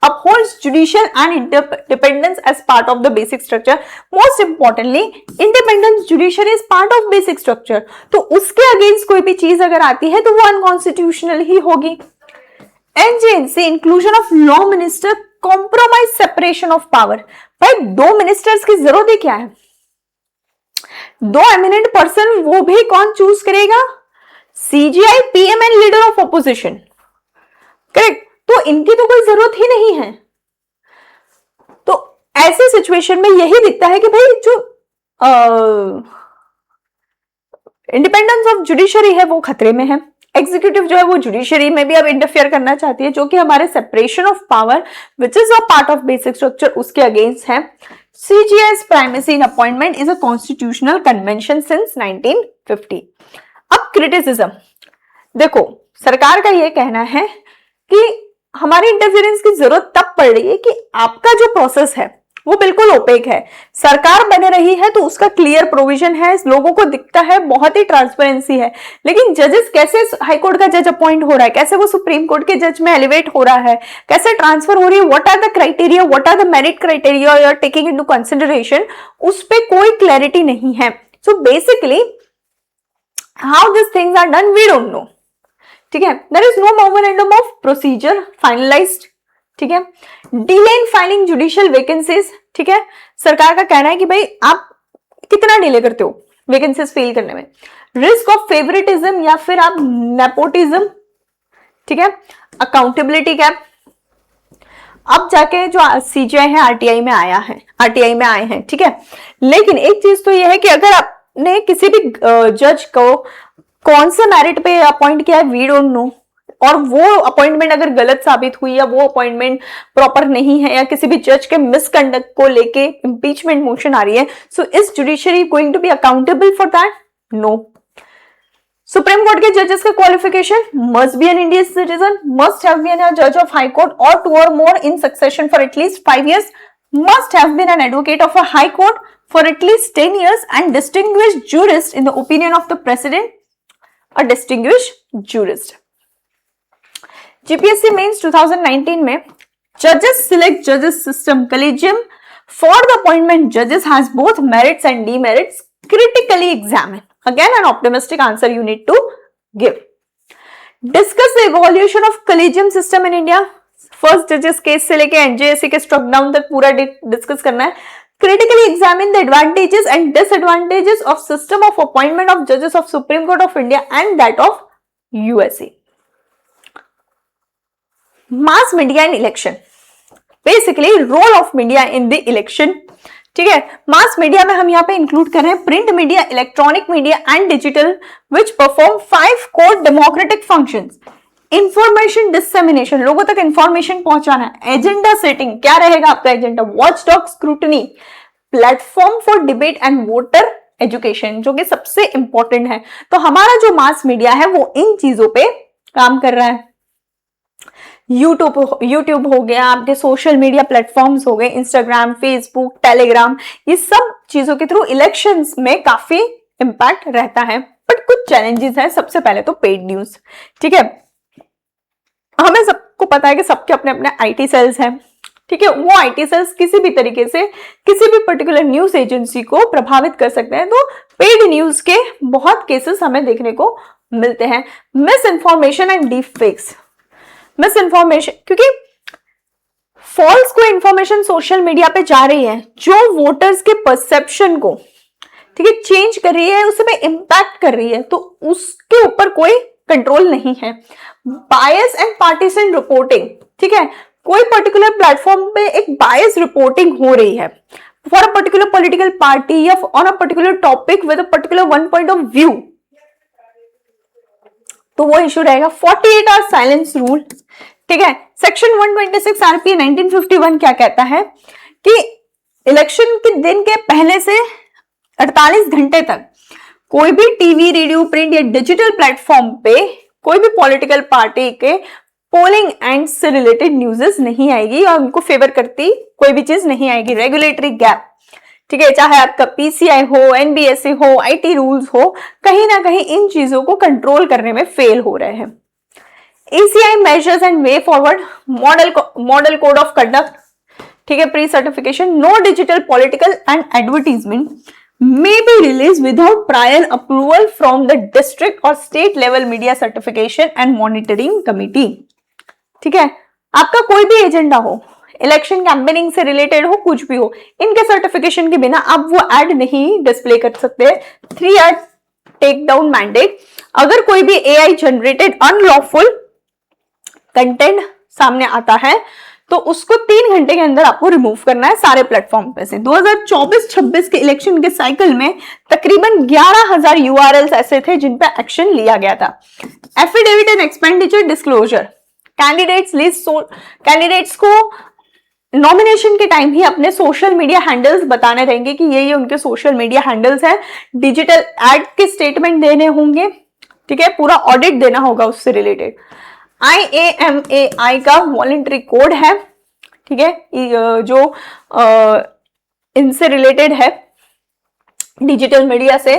upholds judicial and independence as part of the basic structure। most importantly independence judiciary is part of basic structure, तो उसके अगेंस्ट कोई भी चीज अगर आती है तो वो अनकॉन्स्टिट्यूशनल ही होगी। NJNC inclusion of law minister compromise separation of power. भाई दो मिनिस्टर्स की जरूरत ही क्या है, दो एमिनेंट पर्सन, वो भी कौन चूज करेगा, CGI, PM and leader of opposition, correct, तो इनकी तो कोई जरूरत ही नहीं है। तो ऐसे सिचुएशन में यही दिखता है कि भाई जो इंडिपेंडेंस ऑफ जुडिशरी है वो खतरे में है। एग्जीक्यूटिव जो है वो जुडिशरी में भी अब इंटरफियर करना चाहती है, जो कि हमारे separation of power which is a part of basic structure उसके अगेंस्ट है। CGI's primacy in appointment is a constitutional convention since 1950। अब क्रिटिसिज्म, देखो सरकार का यह कहना है कि हमारी इंटरफेरेंस की जरूरत तब पड़ रही है कि आपका जो प्रोसेस है वो बिल्कुल ओपेक है, सरकार बन रही है तो उसका क्लियर प्रोविजन है, लोगों को दिखता है, बहुत ही ट्रांसपेरेंसी है, लेकिन जजेस कैसे हाई कोर्ट का जज अपॉइंट हो रहा है, कैसे वो सुप्रीम कोर्ट के जज में एलिवेट हो रहा है, कैसे ट्रांसफर हो रही है, what are the criteria, what are the merit criteria you are taking into consideration, उस पर कोई क्लैरिटी नहीं है। So basically how this things are done we don't know, ठीक है, there is no memorandum of procedure finalised, ठीक है, delay in filing judicial vacancies, ठीक है, सरकार का कहना है कि भाई आप कितना डिले करते हो वैकेंसीज फिल करने में, रिस्क ऑफ फेवरेटिज्म या फिर आप नेपोटिज्म, ठीक है, अकाउंटेबिलिटी गैप, अब जाके जो सीजीआई है आरटीआई में आया है, आरटीआई में आए हैं, ठीक है, लेकिन एक चीज तो यह है कि अगर आपने किसी भी जज को कौन से मेरिट पे अपॉइंट किया है वी डोंट नो, और वो अपॉइंटमेंट अगर गलत साबित हुई या वो अपॉइंटमेंट प्रॉपर नहीं है या किसी भी जज के मिसकंडक्ट को लेके इंपीचमेंट मोशन आ रही है, so is judiciary going to be accountable for that? No. Supreme court के जजेस का qualification must be an Indian citizen, must have been a जज ऑफ हाई कोर्ट और 2 or more in succession for at least 5 years, must have been an advocate of a high court for at least 10 years and distinguished jurist in the opinion of the president, a distinguished jurist। GPSC mains 2019 में जजेस select जजेस system collegium for the appointment जजेस has both merits and demerits critically examine, again an optimistic answer you need to give। discuss the evolution of collegium system in India, first जजेस case से लेके NJSC के struck down तक पूरा discuss करना है। critically examine the advantages and disadvantages of system of appointment of judges of Supreme Court of India and that of USA। mass media in election, basically role of media in the election, ठीक है, mass media में हम यहाँ पे include कर रहे हैं print media, electronic media and digital which perform 5 core democratic functions. Information dissemination, लोगों तक इंफॉर्मेशन पहुंचाना है, एजेंडा सेटिंग, क्या रहेगा आपका agenda, watchdog scrutiny, platform for debate and voter education, जो कि सबसे इंपॉर्टेंट है। तो हमारा जो मास मीडिया है वो इन चीजों पे काम कर रहा है। यूट्यूब हो गया, आपके सोशल मीडिया प्लेटफॉर्म्स हो गए, इंस्टाग्राम, फेसबुक, टेलीग्राम, ये सब चीजों के थ्रू इलेक्शंस में काफी इंपैक्ट रहता है। बट कुछ चैलेंजेस हैं। सबसे पहले तो पेड न्यूज, ठीक है, हमें सबको पता है कि सबके अपने अपने आईटी सेल्स हैं, ठीक है, वो आईटी सेल्स किसी भी तरीके से किसी भी पर्टिकुलर न्यूज एजेंसी को प्रभावित कर सकते हैं। तो पेड न्यूज के बहुत केसेस हमें देखने को मिलते हैं। Miss information and deep fakes, miss information, क्योंकि फॉल्स कोई इंफॉर्मेशन सोशल मीडिया पे जा रही है जो वोटर्स के परसेप्शन को, ठीक ठीक है, चेंज कर रही है, उसे पे इम्पैक्ट कर रही है, तो उसके ऊपर कोई कंट्रोल नहीं है। बायस एंड पार्टीसन रिपोर्टिंग, ठीक है, कोई पर्टिकुलर प्लेटफॉर्म पे एक बायस रिपोर्टिंग हो रही है for a particular political party या on a particular topic with a particular one point of view, तो वो इशू रहेगा 48 आवर साइलेंस रूल। ठीक है, सेक्शन 126 आरपी 1951 क्या कहता है कि इलेक्शन के दिन के पहले से 48 घंटे तक कोई भी टीवी, रेडियो, प्रिंट या डिजिटल प्लेटफॉर्म पे कोई भी पॉलिटिकल पार्टी के पोलिंग एंड से रिलेटेड न्यूज़ेस नहीं आएगी और उनको फेवर करती कोई भी चीज नहीं आएगी। रेगुलेटरी गैप, ठीक है, चाहे आपका पीसीआई हो, एनबीएससी हो, आईटी रूल्स हो, कहीं ना कहीं इन चीजों को कंट्रोल करने में फेल हो रहे हैं। ECI measures and way forward, model code of conduct, ठीक है, pre certification, no digital political and advertisement may be released without prior approval from the district or state level media certification and monitoring committee। ठीक है, आपका कोई भी agenda हो, election campaigning से related हो, कुछ भी हो, इनके सर्टिफिकेशन के बिना आप वो एड नहीं डिस्प्ले कर सकते। 3 टेक डाउन मैंडेट, अगर कोई भी AI जनरेटेड अनलॉफुल कंटेंट सामने आता है तो उसको 3 घंटे के अंदर आपको रिमूव करना है सारे प्लेटफॉर्म पे से। 2024-26 के इलेक्शन के साइकिल में तकरीबन 11,000 URLs ऐसे थे जिन पे एक्शन लिया गया था। Affidavit and expenditure disclosure, candidates को नॉमिनेशन के टाइम ही अपने सोशल मीडिया हैंडल्स बताने रहेंगे कि ये उनके सोशल मीडिया हैंडल्स हैं। डिजिटल एड के स्टेटमेंट देने होंगे, ठीक है, पूरा ऑडिट देना होगा उससे रिलेटेड। IAMAI का वॉलंटरी कोड है, ठीक है, जो इनसे रिलेटेड है डिजिटल मीडिया से।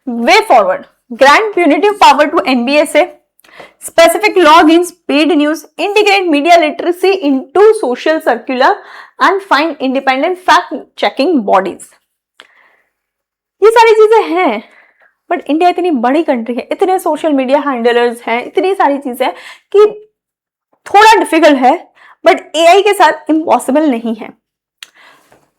Way forward, grant punitive power to NBSA, specific law against paid news, integrate media literacy into social circular and find independent fact checking bodies। ये सारी चीजें हैं, बट इंडिया इतनी बड़ी कंट्री है, इतने सोशल मीडिया हैंडलर्स हैं, इतनी सारी चीजें कि थोड़ा डिफिकल्ट है, बट AI के साथ इम्पॉसिबल नहीं है।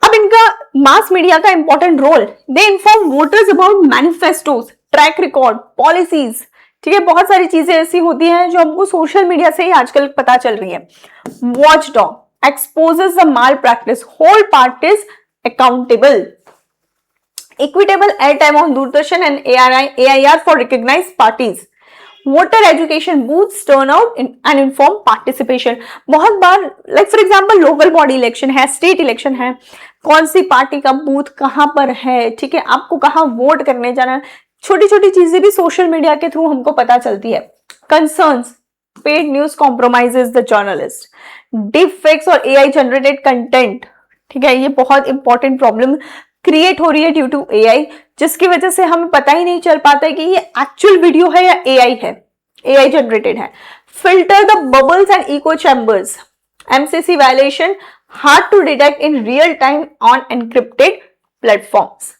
अब इनका मास मीडिया का important role, they inform voters about manifestos, track record, policies, ठीक है, बहुत सारी चीजें ऐसी होती हैं जो हमको सोशल मीडिया से ही आजकल पता चल रही है। Watchdog exposes the malpractice, hold parties accountable. Equitable air time on Doordarshan and AIR for recognised parties. Voter education booths turnout and inform participation. बहुत बार like for example local body election है, state election है, कौन सी party का booth कहां पर है, ठीक है, आपको कहां वोट करने जाना है, छोटी छोटी चीजें भी सोशल मीडिया के थ्रू हमको पता चलती है। Concerns, paid news compromises the journalist, deep fakes और AI जनरेटेड कंटेंट, ठीक है, ये बहुत इंपॉर्टेंट प्रॉब्लम क्रिएट हो रही है ड्यू टू AI, जिसकी वजह से हमें पता ही नहीं चल पाता है कि ये एक्चुअल वीडियो है या AI है, AI जनरेटेड है। Filter the bubbles and echo chambers, MCC violation hard to detect in real time on encrypted platforms.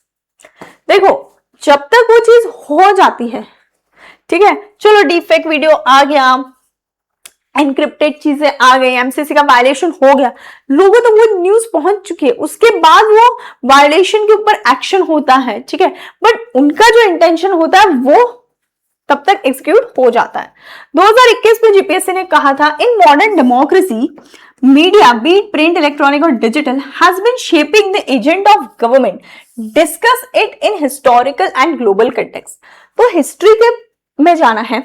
देखो, जब तक वो चीज हो जाती है, ठीक है, चलो डीप फेक वीडियो आ गया, एनक्रिप्टेड चीजें आ गई, MCC का वायलेशन हो गया, लोगों तक वो न्यूज पहुंच चुकी है, उसके बाद वो वायलेशन के ऊपर एक्शन होता है, ठीक है, बट उनका जो इंटेंशन होता है वो तब तक एग्जीक्यूट हो जाता है। 2021 में GPSC ने कहा था, in modern democracy media, be it print, electronic और digital, has been shaping the agenda of government, discuss it in historical and global context. तो हिस्ट्री के में जाना है,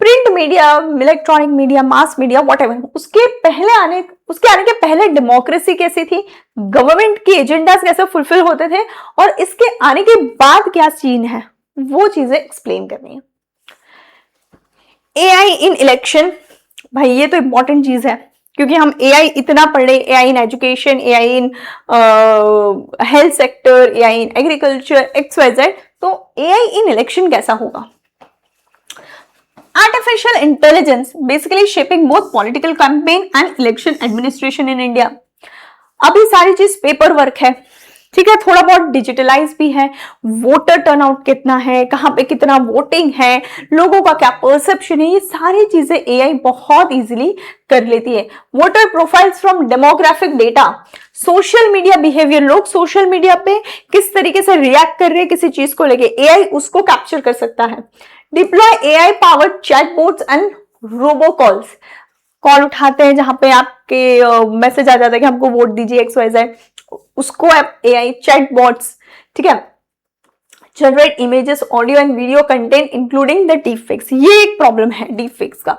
print media, electronic media, mass media, whatever, उसके आने के पहले डेमोक्रेसी कैसी थी, गवर्नमेंट की एजेंडास कैसे फुलफिल होते थे, और इसके आने के बाद क्या सीन है, वो चीजें एक्सप्लेन करनी है। AI इन इलेक्शन, भाई ये तो इंपॉर्टेंट चीज है, क्योंकि हम AI इतना पढ़ रहे, AI in education, AI in health sector, AI in agriculture, XYZ, तो AI इन इलेक्शन कैसा होगा। Artificial intelligence basically shaping both political campaign and election administration in India। अभी सारी चीज पेपर वर्क है, ठीक है, थोड़ा बहुत डिजिटलाइज भी है, वोटर टर्नआउट कितना है, कहाँ पे कितना वोटिंग है, लोगों का क्या परसेप्शन है, ये सारी चीजें AI बहुत इजीली कर लेती है। Voter profiles from demographic data, social media behaviour, लोग सोशल मीडिया पे किस तरीके से रिएक्ट कर रहे हैं किसी चीज को लेके, एआई उसको कैप्चर कर सकता है। Deploy AI powered chatbots and robo calls, call उठाते हैं जहां पे आपके मैसेज आ जाता है कि हमको वोट दीजिए XYZ, उसको एआई चैटबॉट्स, ठीक है। Generate images, audio and video content including the deepfakes, ये एक प्रॉब्लम है डीपफेक्स का।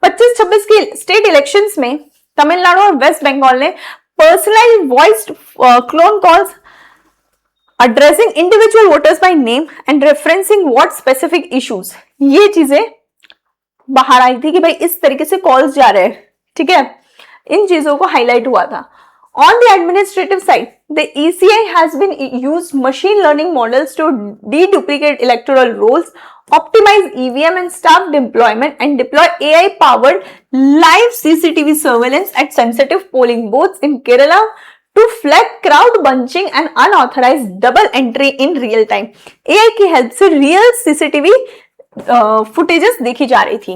25-26 की स्टेट इलेक्शंस में तमिलनाडु और वेस्ट बंगाल ने personalised voice clone calls addressing individual voters by name and referencing what specific issues, ये चीजें बाहर आई थी कि भाई इस तरीके से कॉल्स जा रहे हैं, ठीक है। इन चीजों को हाईलाइट हुआ था। On the administrative side, the ECI has been used machine learning models to deduplicate electoral rolls, optimize EVM and staff deployment, and deploy AI-powered live CCTV surveillance at sensitive polling booths in Kerala to flag crowd bunching and unauthorized double entry in real time. AI की help से real CCTV footages देखी जा रही थी।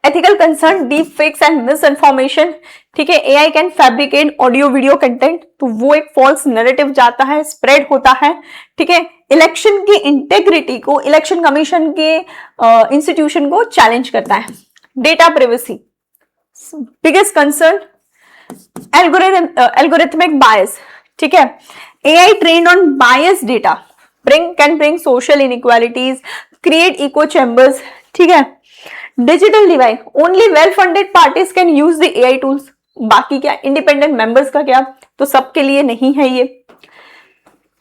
Ethical concern, deep fakes and miss information, ठीक है। AI can fabricate audio video content, तो वो एक फॉल्स नैरेटिव जाता है, स्प्रेड होता है, ठीक है। इलेक्शन की इंटेग्रिटी को, इलेक्शन कमीशन के इंस्टीट्यूशन को चैलेंज करता है। Data privacy, biggest concern, algorithmic bias, ठीक है। AI trained on bias data can bring social inequalities, create echo chambers, ठीक है। Digital divide, only well funded parties can use the AI tools, बाकी क्या, independent members का क्या, तो सबके लिए नहीं है ये।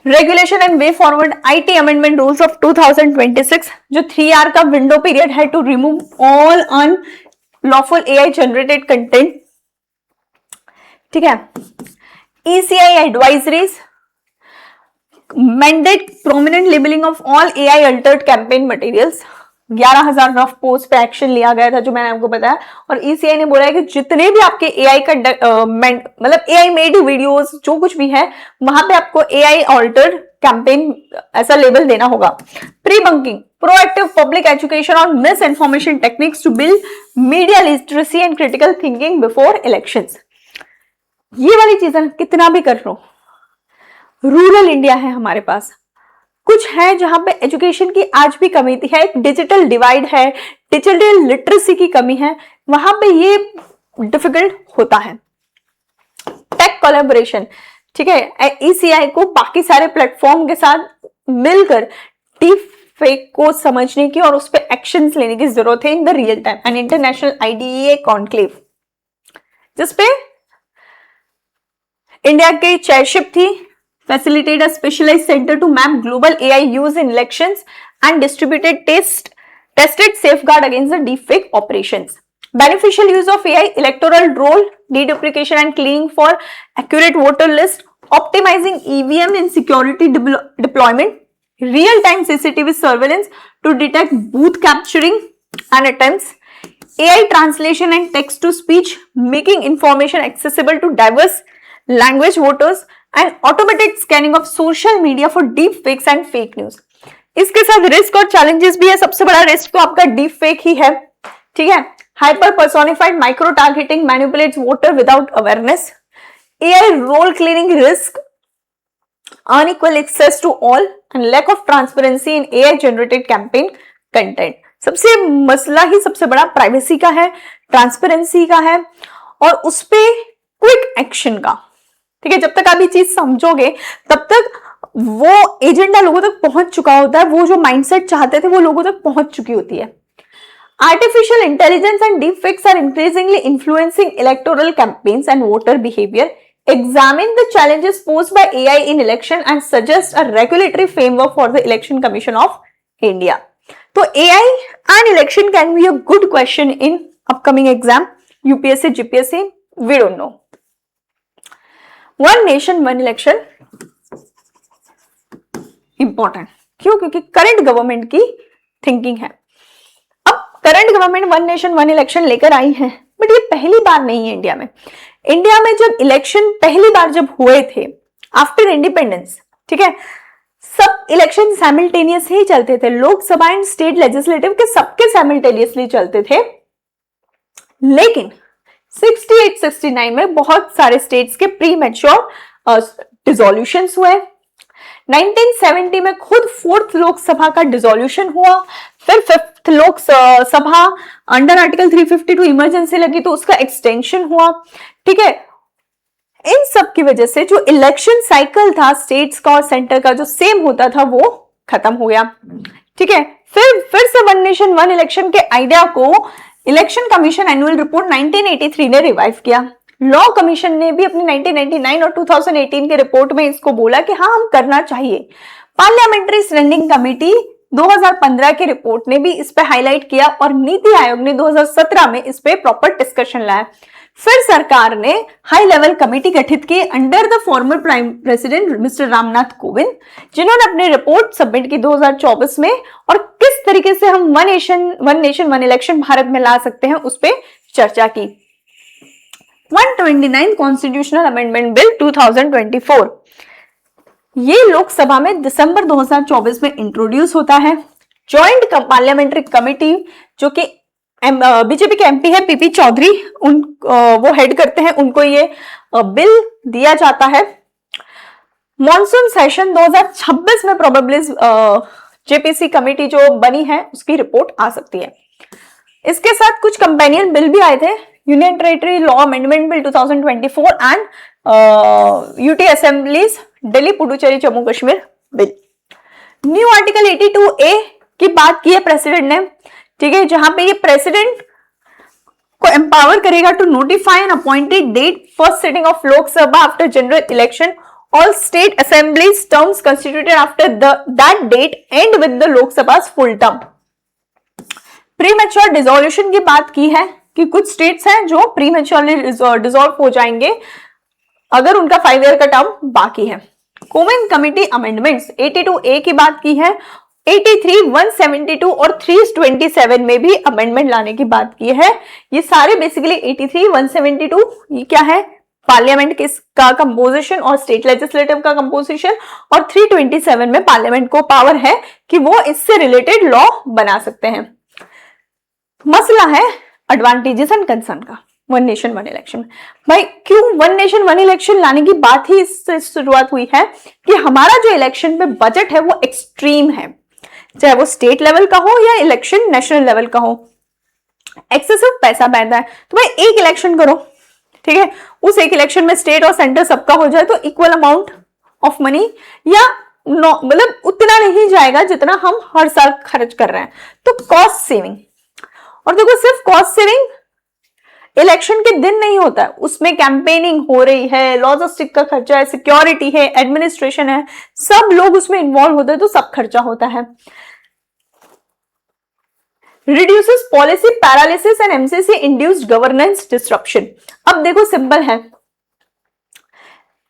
Regulation and way forward, IT amendment rules of 2026, जो 3 का विंडो पीरियड है to remove all unlawful AI generated content, ठीक है। ECI advisories, mandate prominent labelling of all AI altered campaign materials, 11,000 रफ पोस्ट पे एक्शन लिया गया था जो मैंने आपको बताया। और ECI ने बोला है कि जितने भी आपके एआई का मतलब एआई मेड वीडियोस जो कुछ भी है वहां पे आपको एआई ऑल्टर्ड कैंपेन ऐसा लेबल देना होगा। Prebunking, proactive public education on misinformation techniques to build media literacy and critical thinking before elections. ये वाली चीजें कितना भी कर लो, रूरल इंडिया है हमारे पास, कुछ है जहां पे एजुकेशन की आज भी कमी है, एक डिजिटल डिवाइड है, डिजिटल लिटरेसी की कमी है, वहां पे ये डिफिकल्ट होता है। टेक कोलैबोरेशन, ठीक है। ECI को बाकी सारे प्लेटफॉर्म के साथ मिलकर डीप फेक को समझने की और उस पर एक्शंस लेने की जरूरत है in the real time. And international IDEA conclave, जिसपे इंडिया की चेयरशिप थी, facilitate a specialized center to map global AI use in elections and tested safeguard against the deepfake operations. Beneficial use of AI, electoral roll deduplication and cleaning for accurate voter list, optimizing EVM and security deployment, real-time CCTV surveillance to detect booth capturing and attempts, AI translation and text-to-speech, making information accessible to diverse language voters, and automated scanning of social media for deep fakes and fake news. इसके साथ risk और challenges भी है। सबसे बड़ा risk तो आपका deep fake ही है, ठीक है। Hyper personified micro targeting manipulates voter without awareness, AI roll cleaning risk, unequal access to all and lack of transparency in AI generated campaign content. सबसे मसला ही सबसे बड़ा प्राइवेसी का है, ट्रांसपेरेंसी का है और उस पे क्विक एक्शन का, ठीक है। जब तक आप ये चीज समझोगे तब तक वो एजेंडा लोगों तक पहुंच चुका होता है, वो जो माइंडसेट चाहते थे वो लोगों तक पहुंच चुकी होती है। Artificial intelligence and deep fakes are increasingly influencing electoral campaigns and voter behaviour. Examine the challenges posed by AI in election and suggest a regulatory framework for the election commission of India. तो AI and election can be a good question in upcoming exam, UPSC, GPSC, we don't know. One nation one election important क्यों? क्योंकि current government की thinking है। अब current government one nation one election लेकर आई है, but ये पहली बार नहीं है इंडिया में। इंडिया में जब इलेक्शन पहली बार जब हुए थे आफ्टर इंडिपेंडेंस, ठीक है, सब इलेक्शन साइमल्टेनियस ही चलते थे। लोकसभा एंड स्टेट लेजिस्लेटिव के सबके साइमल्टेनियसली चलते थे। लेकिन 68-69 में बहुत सारे स्टेट्स के प्री मैच्योर डिसोल्यूशंस हुए। 1970 में खुद 4th लोकसभा का डिसोल्यूशन हुआ, फिर 5th Lok Sabha under article 352 emergency लगी तो उसका एक्सटेंशन हुआ। ठीक है, इन सब की वजह से जो इलेक्शन साइकिल था स्टेट्स का और सेंटर का जो सेम होता था वो खत्म हो गया। ठीक है, फिर से वन नेशन वन इलेक्शन के आइडिया को इलेक्शन कमीशन एनुअल रिपोर्ट 1983 ने रिवाइव किया। लॉ कमीशन ने भी अपनी 1999 और 2018 के रिपोर्ट में इसको बोला कि हाँ हम करना चाहिए। पार्लियामेंट्री स्टैंडिंग कमेटी 2015 के रिपोर्ट ने भी इस पे हाईलाइट किया और नीति आयोग ने 2017 में इस पे प्रॉपर डिस्कशन लाया। फिर सरकार ने हाई लेवल कमेटी गठित की under the former prime president mister Ramnath Kovind, जिन्होंने अपनी रिपोर्ट सबमिट की 2024 में और किस तरीके से हम one nation one election Bharat में ला सकते हैं उस पर चर्चा की। 129 कॉन्स्टिट्यूशनल अमेंडमेंट बिल 2024 ये लोकसभा में दिसंबर 2024 में इंट्रोड्यूस होता है। ज्वाइंट पार्लियामेंट्री कमेटी जो कि बीजेपी के एमपी है पीपी चौधरी, वो हेड करते हैं, उनको ये बिल दिया जाता है। मॉनसून सेशन 2026 में प्रोबेबली जेपीसी कमेटी जो बनी है उसकी रिपोर्ट आ सकती है। इसके साथ कुछ कंपेनियन बिल भी आए थे, union territory law amendment bill 2024 and UT assemblies Delhi Puducherry Jammu Kashmir bill. New article 82A की बात की है प्रेसिडेंट ने। ठीक है, जहां पे ये प्रेसिडेंट को एम्पावर करेगा to notify an appointed date first sitting of Lok Sabha after general election, all state assemblies terms constituted after that date and with the Lok Sabha full term. Premature dissolution की बात की है कि कुछ स्टेट्स हैं जो प्रीमैच्योरली डिसॉल्व हो जाएंगे अगर उनका 5 ईयर का टर्म बाकी है। कोविंद कमेटी अमेंडमेंट्स 82A की बात की है, 83, 172 और 327 में भी अमेंडमेंट लाने की बात की है। ये सारे बेसिकली 83, 172 ये क्या है, पार्लियामेंट का कंपोजिशन और स्टेट लेजिस्लेटिव का कंपोजिशन, और 327 में पार्लियामेंट को पावर है कि वो इससे रिलेटेड लॉ बना सकते हैं। मसला है एडवांटेजेस एंड कंसर्न का वन नेशन वन इलेक्शन। भाई क्यों वन नेशन वन इलेक्शन लाने की बात ही इससे शुरुआत हुई है कि हमारा जो इलेक्शन पे बजट है वो एक्सट्रीम है, चाहे वो स्टेट लेवल का हो या इलेक्शन नेशनल लेवल का हो, एक्सेसिव पैसा बहता है। तो भाई एक इलेक्शन करो, ठीक है, उस एक इलेक्शन में स्टेट और सेंटर सबका हो जाए तो इक्वल अमाउंट ऑफ मनी, या मतलब उतना नहीं जाएगा जितना हम हर साल खर्च कर रहे हैं, तो कॉस्ट सेविंग। और देखो सिर्फ कॉस्ट सेविंग इलेक्शन के दिन नहीं होता है, उसमें कैंपेनिंग हो रही है, लॉजिस्टिक का खर्चा है, सिक्योरिटी है, एडमिनिस्ट्रेशन है, सब लोग उसमें इन्वॉल्व होते हैं तो सब खर्चा होता है। Reduces policy paralysis and MCC induced governance disruption. अब देखो सिंपल है,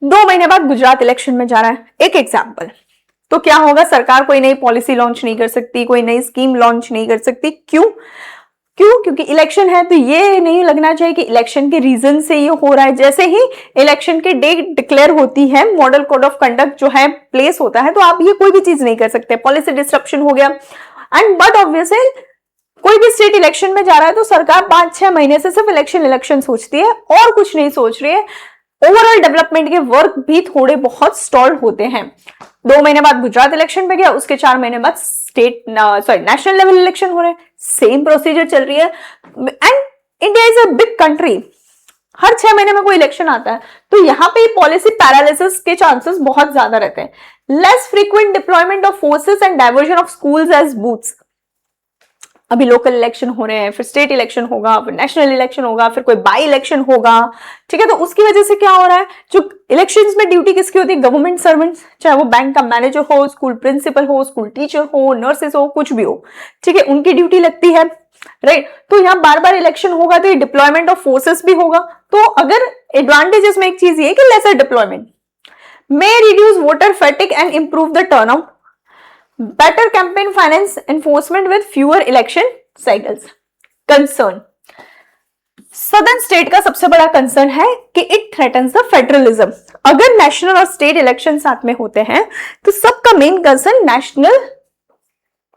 2 महीने बाद गुजरात इलेक्शन में जा रहा है, एक एग्जांपल, तो क्या होगा, सरकार कोई नई पॉलिसी लॉन्च नहीं कर सकती, कोई नई स्कीम लॉन्च नहीं कर सकती। क्यों? क्योंकि इलेक्शन है, तो ये नहीं लगना चाहिए कि इलेक्शन के रीजन से ये हो रहा है। जैसे ही इलेक्शन की डेट डिक्लेयर होती है, मॉडल कोड ऑफ कंडक्ट जो है प्लेस होता है, तो आप ये कोई भी चीज नहीं कर सकते, पॉलिसी डिस्ट्रप्शन हो गया। एंड बट ऑब्वियसली कोई भी स्टेट इलेक्शन में जा रहा है तो सरकार 5-6 महीने से सिर्फ इलेक्शन सोचती है और कुछ नहीं सोच रही है। ओवरऑल डेवलपमेंट के वर्क भी थोड़े बहुत स्टॉल होते हैं। 2 महीने बाद गुजरात इलेक्शन पे गया, उसके 4 महीने बाद नेशनल लेवल इलेक्शन हो रहे हैं, सेम प्रोसीजर चल रही है। And India is a big country, हर 6 महीने में कोई इलेक्शन आता है, तो यहाँ पे पॉलिसी पैरालिसिस के चांसेस बहुत ज्यादा रहते हैं। Less frequent deployment of forces and diversion of schools as booths. अभी लोकल इलेक्शन हो रहे हैं, फिर स्टेट इलेक्शन होगा, फिर नेशनल इलेक्शन होगा, फिर कोई बाई इलेक्शन होगा, ठीक है। तो उसकी वजह से क्या हो रहा है, जो इलेक्शंस में ड्यूटी किसकी होती है, गवर्नमेंट सर्वेंट्स, चाहे वो बैंक का मैनेजर हो, स्कूल प्रिंसिपल हो, स्कूल टीचर हो, नर्सेस हो, कुछ भी हो, ठीक है, उनकी ड्यूटी लगती है, राइट। तो यहाँ बार बार इलेक्शन होगा तो डिप्लॉयमेंट ऑफ फोर्सेस भी होगा। तो अगर एडवांटेजेस में एक चीज ये कि lesser deployment may reduce voter fatigue and improve the turnout, better campaign finance enforcement with fewer election cycles। Concern, southern state का सबसे बड़ा कंसर्न है कि इट थ्रेटन्स द फेडरलिज्म। अगर नेशनल और स्टेट इलेक्शन साथ में होते हैं तो सबका मेन कंसर्न नेशनल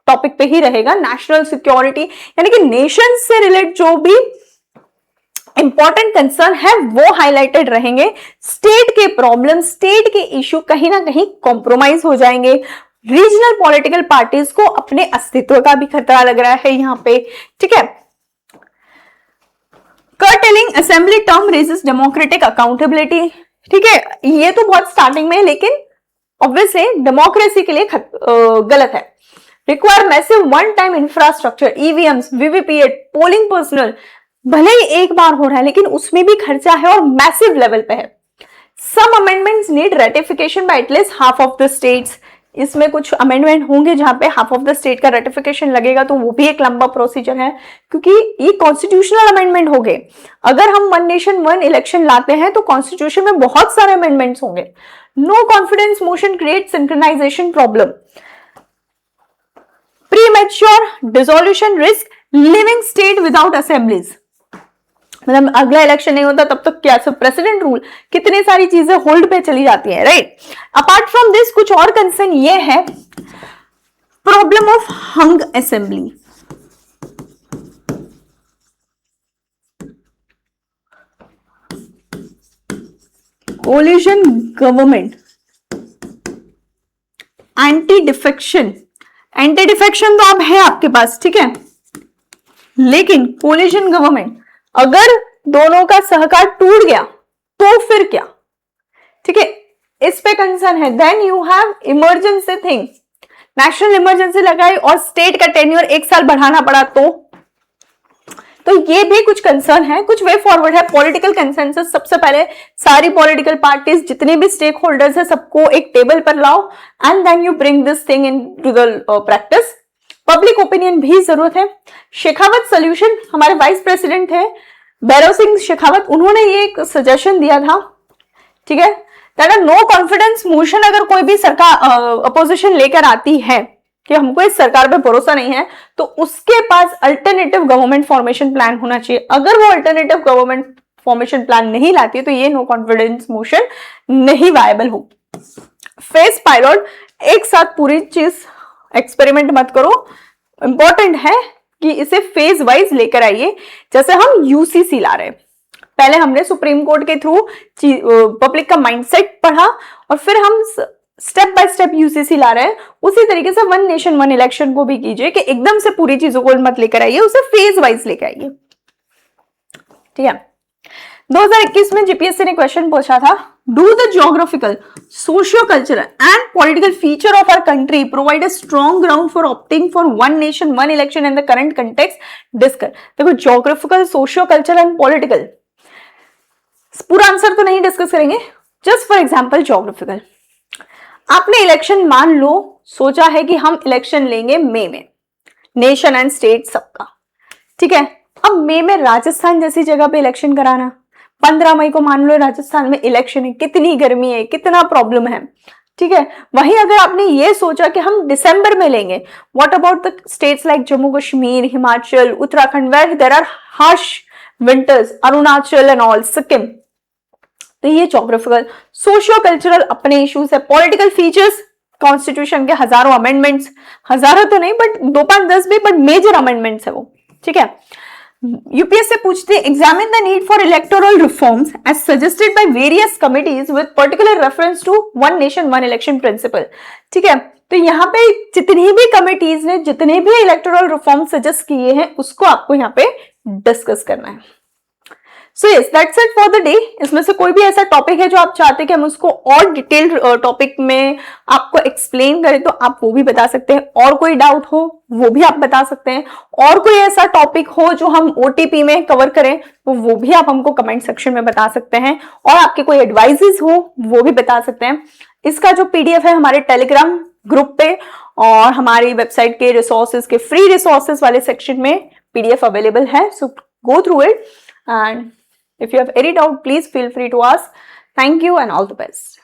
टॉपिक पे ही रहेगा, नेशनल सिक्योरिटी, यानी कि नेशन से रिलेटेड जो भी इंपॉर्टेंट कंसर्न है वो हाईलाइटेड रहेंगे। स्टेट के प्रॉब्लम, स्टेट के इश्यू कहीं ना कहीं कॉम्प्रोमाइज हो जाएंगे। रीजनल पॉलिटिकल पार्टीज को अपने अस्तित्व का भी खतरा लग रहा है यहाँ पे, ठीक है। Curtailing assembly term raises democratic accountability, ठीक है, ये तो बहुत स्टार्टिंग में है, लेकिन ऑब्वियसली डेमोक्रेसी के लिए गलत है। Require massive one time infrastructure, EVMs, VVPAT, polling personal, भले ही एक बार हो रहा है लेकिन उसमें भी खर्चा है और मैसिव लेवल पे है। Some amendments need ratification by at least half of the states, इसमें कुछ अमेंडमेंट होंगे जहां पे हाफ ऑफ द स्टेट का रेटिफिकेशन लगेगा, तो वो भी एक लंबा प्रोसीजर है क्योंकि ये कॉन्स्टिट्यूशनल अमेंडमेंट हो गए। अगर हम वन नेशन वन इलेक्शन लाते हैं तो कॉन्स्टिट्यूशन में बहुत सारे अमेंडमेंट्स होंगे। No confidence motion create synchronisation problem, premature dissolution risk, living state without assemblies, मतलब अगला इलेक्शन नहीं होता तब तक क्या सब प्रेसिडेंट रूल, कितनी सारी चीजें होल्ड पे चली जाती हैं, राइट। अपार्ट फ्रॉम दिस कुछ और कंसर्न ये है, problem of hung assembly, coalition government, anti defection, anti defection तो अब है आपके पास, ठीक है, लेकिन कोलिशन गवर्नमेंट अगर दोनों का सहकार टूट गया तो फिर क्या, ठीक है, इस पे कंसर्न है। Then you have emergency thing, national emergency लगाई और स्टेट का टेन्योर 1 साल बढ़ाना पड़ा, तो ये भी कुछ कंसर्न है, कुछ वे फॉरवर्ड है। पॉलिटिकल कंसेंसस, सबसे पहले सारी पॉलिटिकल पार्टीज, जितने भी स्टेक होल्डर्स है, सबको एक टेबल पर लाओ and then you bring this thing into the practice. Public opinion भी जरूरत है। शेखावत सोल्यूशन, हमारे वाइस प्रेसिडेंट थे भैरव सिंह शेखावत, उन्होंने ये एक सजेशन दिया था, ठीक है, दैट नो कॉन्फिडेंस मोशन अगर कोई भी सरकार अपोजिशन लेकर आती है कि हमको इस सरकार पे भरोसा नहीं है, तो उसके पास अल्टरनेटिव गवर्नमेंट फॉर्मेशन प्लान होना चाहिए। अगर वो अल्टरनेटिव गवर्नमेंट फॉर्मेशन प्लान नहीं लाती तो ये नो कॉन्फिडेंस मोशन नहीं वायबल हो। फेस पायलट, एक साथ पूरी चीज एक्सपेरिमेंट मत करो, इंपॉर्टेंट है कि इसे फेज वाइज लेकर आइए। जैसे हम यूसीसी ला रहे हैं, पहले हमने सुप्रीम कोर्ट के थ्रू पब्लिक का माइंडसेट पढ़ा और फिर हम स्टेप बाय स्टेप यूसीसी ला रहे हैं, उसी तरीके से वन नेशन वन इलेक्शन को भी कीजिए कि एकदम से पूरी चीजों को मत लेकर आइए, उसे फेज वाइज लेकर आइए, ठीक है। 2021 में जीपीएससी ने क्वेश्चन पूछा था, do the geographical, socio cultural and political feature of our country provide a strong ground for opting for one nation one election in the current context, discuss. देखो geographical, socio cultural and political, पूरा answer तो नहीं discuss करेंगे, just for example geographical. आपने election मान लो सोचा है कि हम इलेक्शन लेंगे मई में, नेशन एंड स्टेट सबका, ठीक है। अब मई में राजस्थान जैसी जगह पे इलेक्शन कराना, 15 मई को मान लो राजस्थान में इलेक्शन है, कितनी गर्मी है, कितना प्रॉब्लम है, ठीक है। वहीं अगर आपने ये सोचा कि हम दिसंबर में लेंगे, what about the states like Jammu Kashmir, Himachal, Uttarakhand, where there are harsh winters, Arunachal and all, Sikkim. तो ये ज्योग्राफिकल। सोशियो कल्चरल अपने इश्यूज है। पॉलिटिकल फीचर्स, कॉन्स्टिट्यूशन के हजारों अमेंडमेंट्स, हजारों तो नहीं बट 2-5-10 भी, बट मेजर अमेंडमेंट्स है वो, ठीक है। यूपीएससी पूछते, examine the need for electoral reforms as suggested by various committees with particular reference to one nation one election principle, ठीक है। तो यहाँ पे जितनी भी कमिटीज ने जितने भी इलेक्टोरल रिफॉर्म सजेस्ट किए हैं उसको आपको यहाँ पे डिस्कस करना है। So yes, that's it for the day. इसमें से कोई भी ऐसा टॉपिक है जो आप चाहते हैं कि हम उसको और डिटेल्ड टॉपिक में आपको एक्सप्लेन करें तो आप वो भी बता सकते हैं, और कोई डाउट हो वो भी आप बता सकते हैं, और कोई ऐसा टॉपिक हो जो हम ओटीपी में कवर करें तो वो भी आप हमको कमेंट सेक्शन में बता सकते हैं, और आपके कोई एडवाइजेस हो वो भी बता सकते हैं। इसका जो पीडीएफ है हमारे टेलीग्राम ग्रुप पे और हमारी वेबसाइट के रिसोर्सेज के फ्री रिसोर्सेज वाले सेक्शन में पीडीएफ अवेलेबल है, so go through it and if you have any doubt please feel free to ask. Thank you and all the best.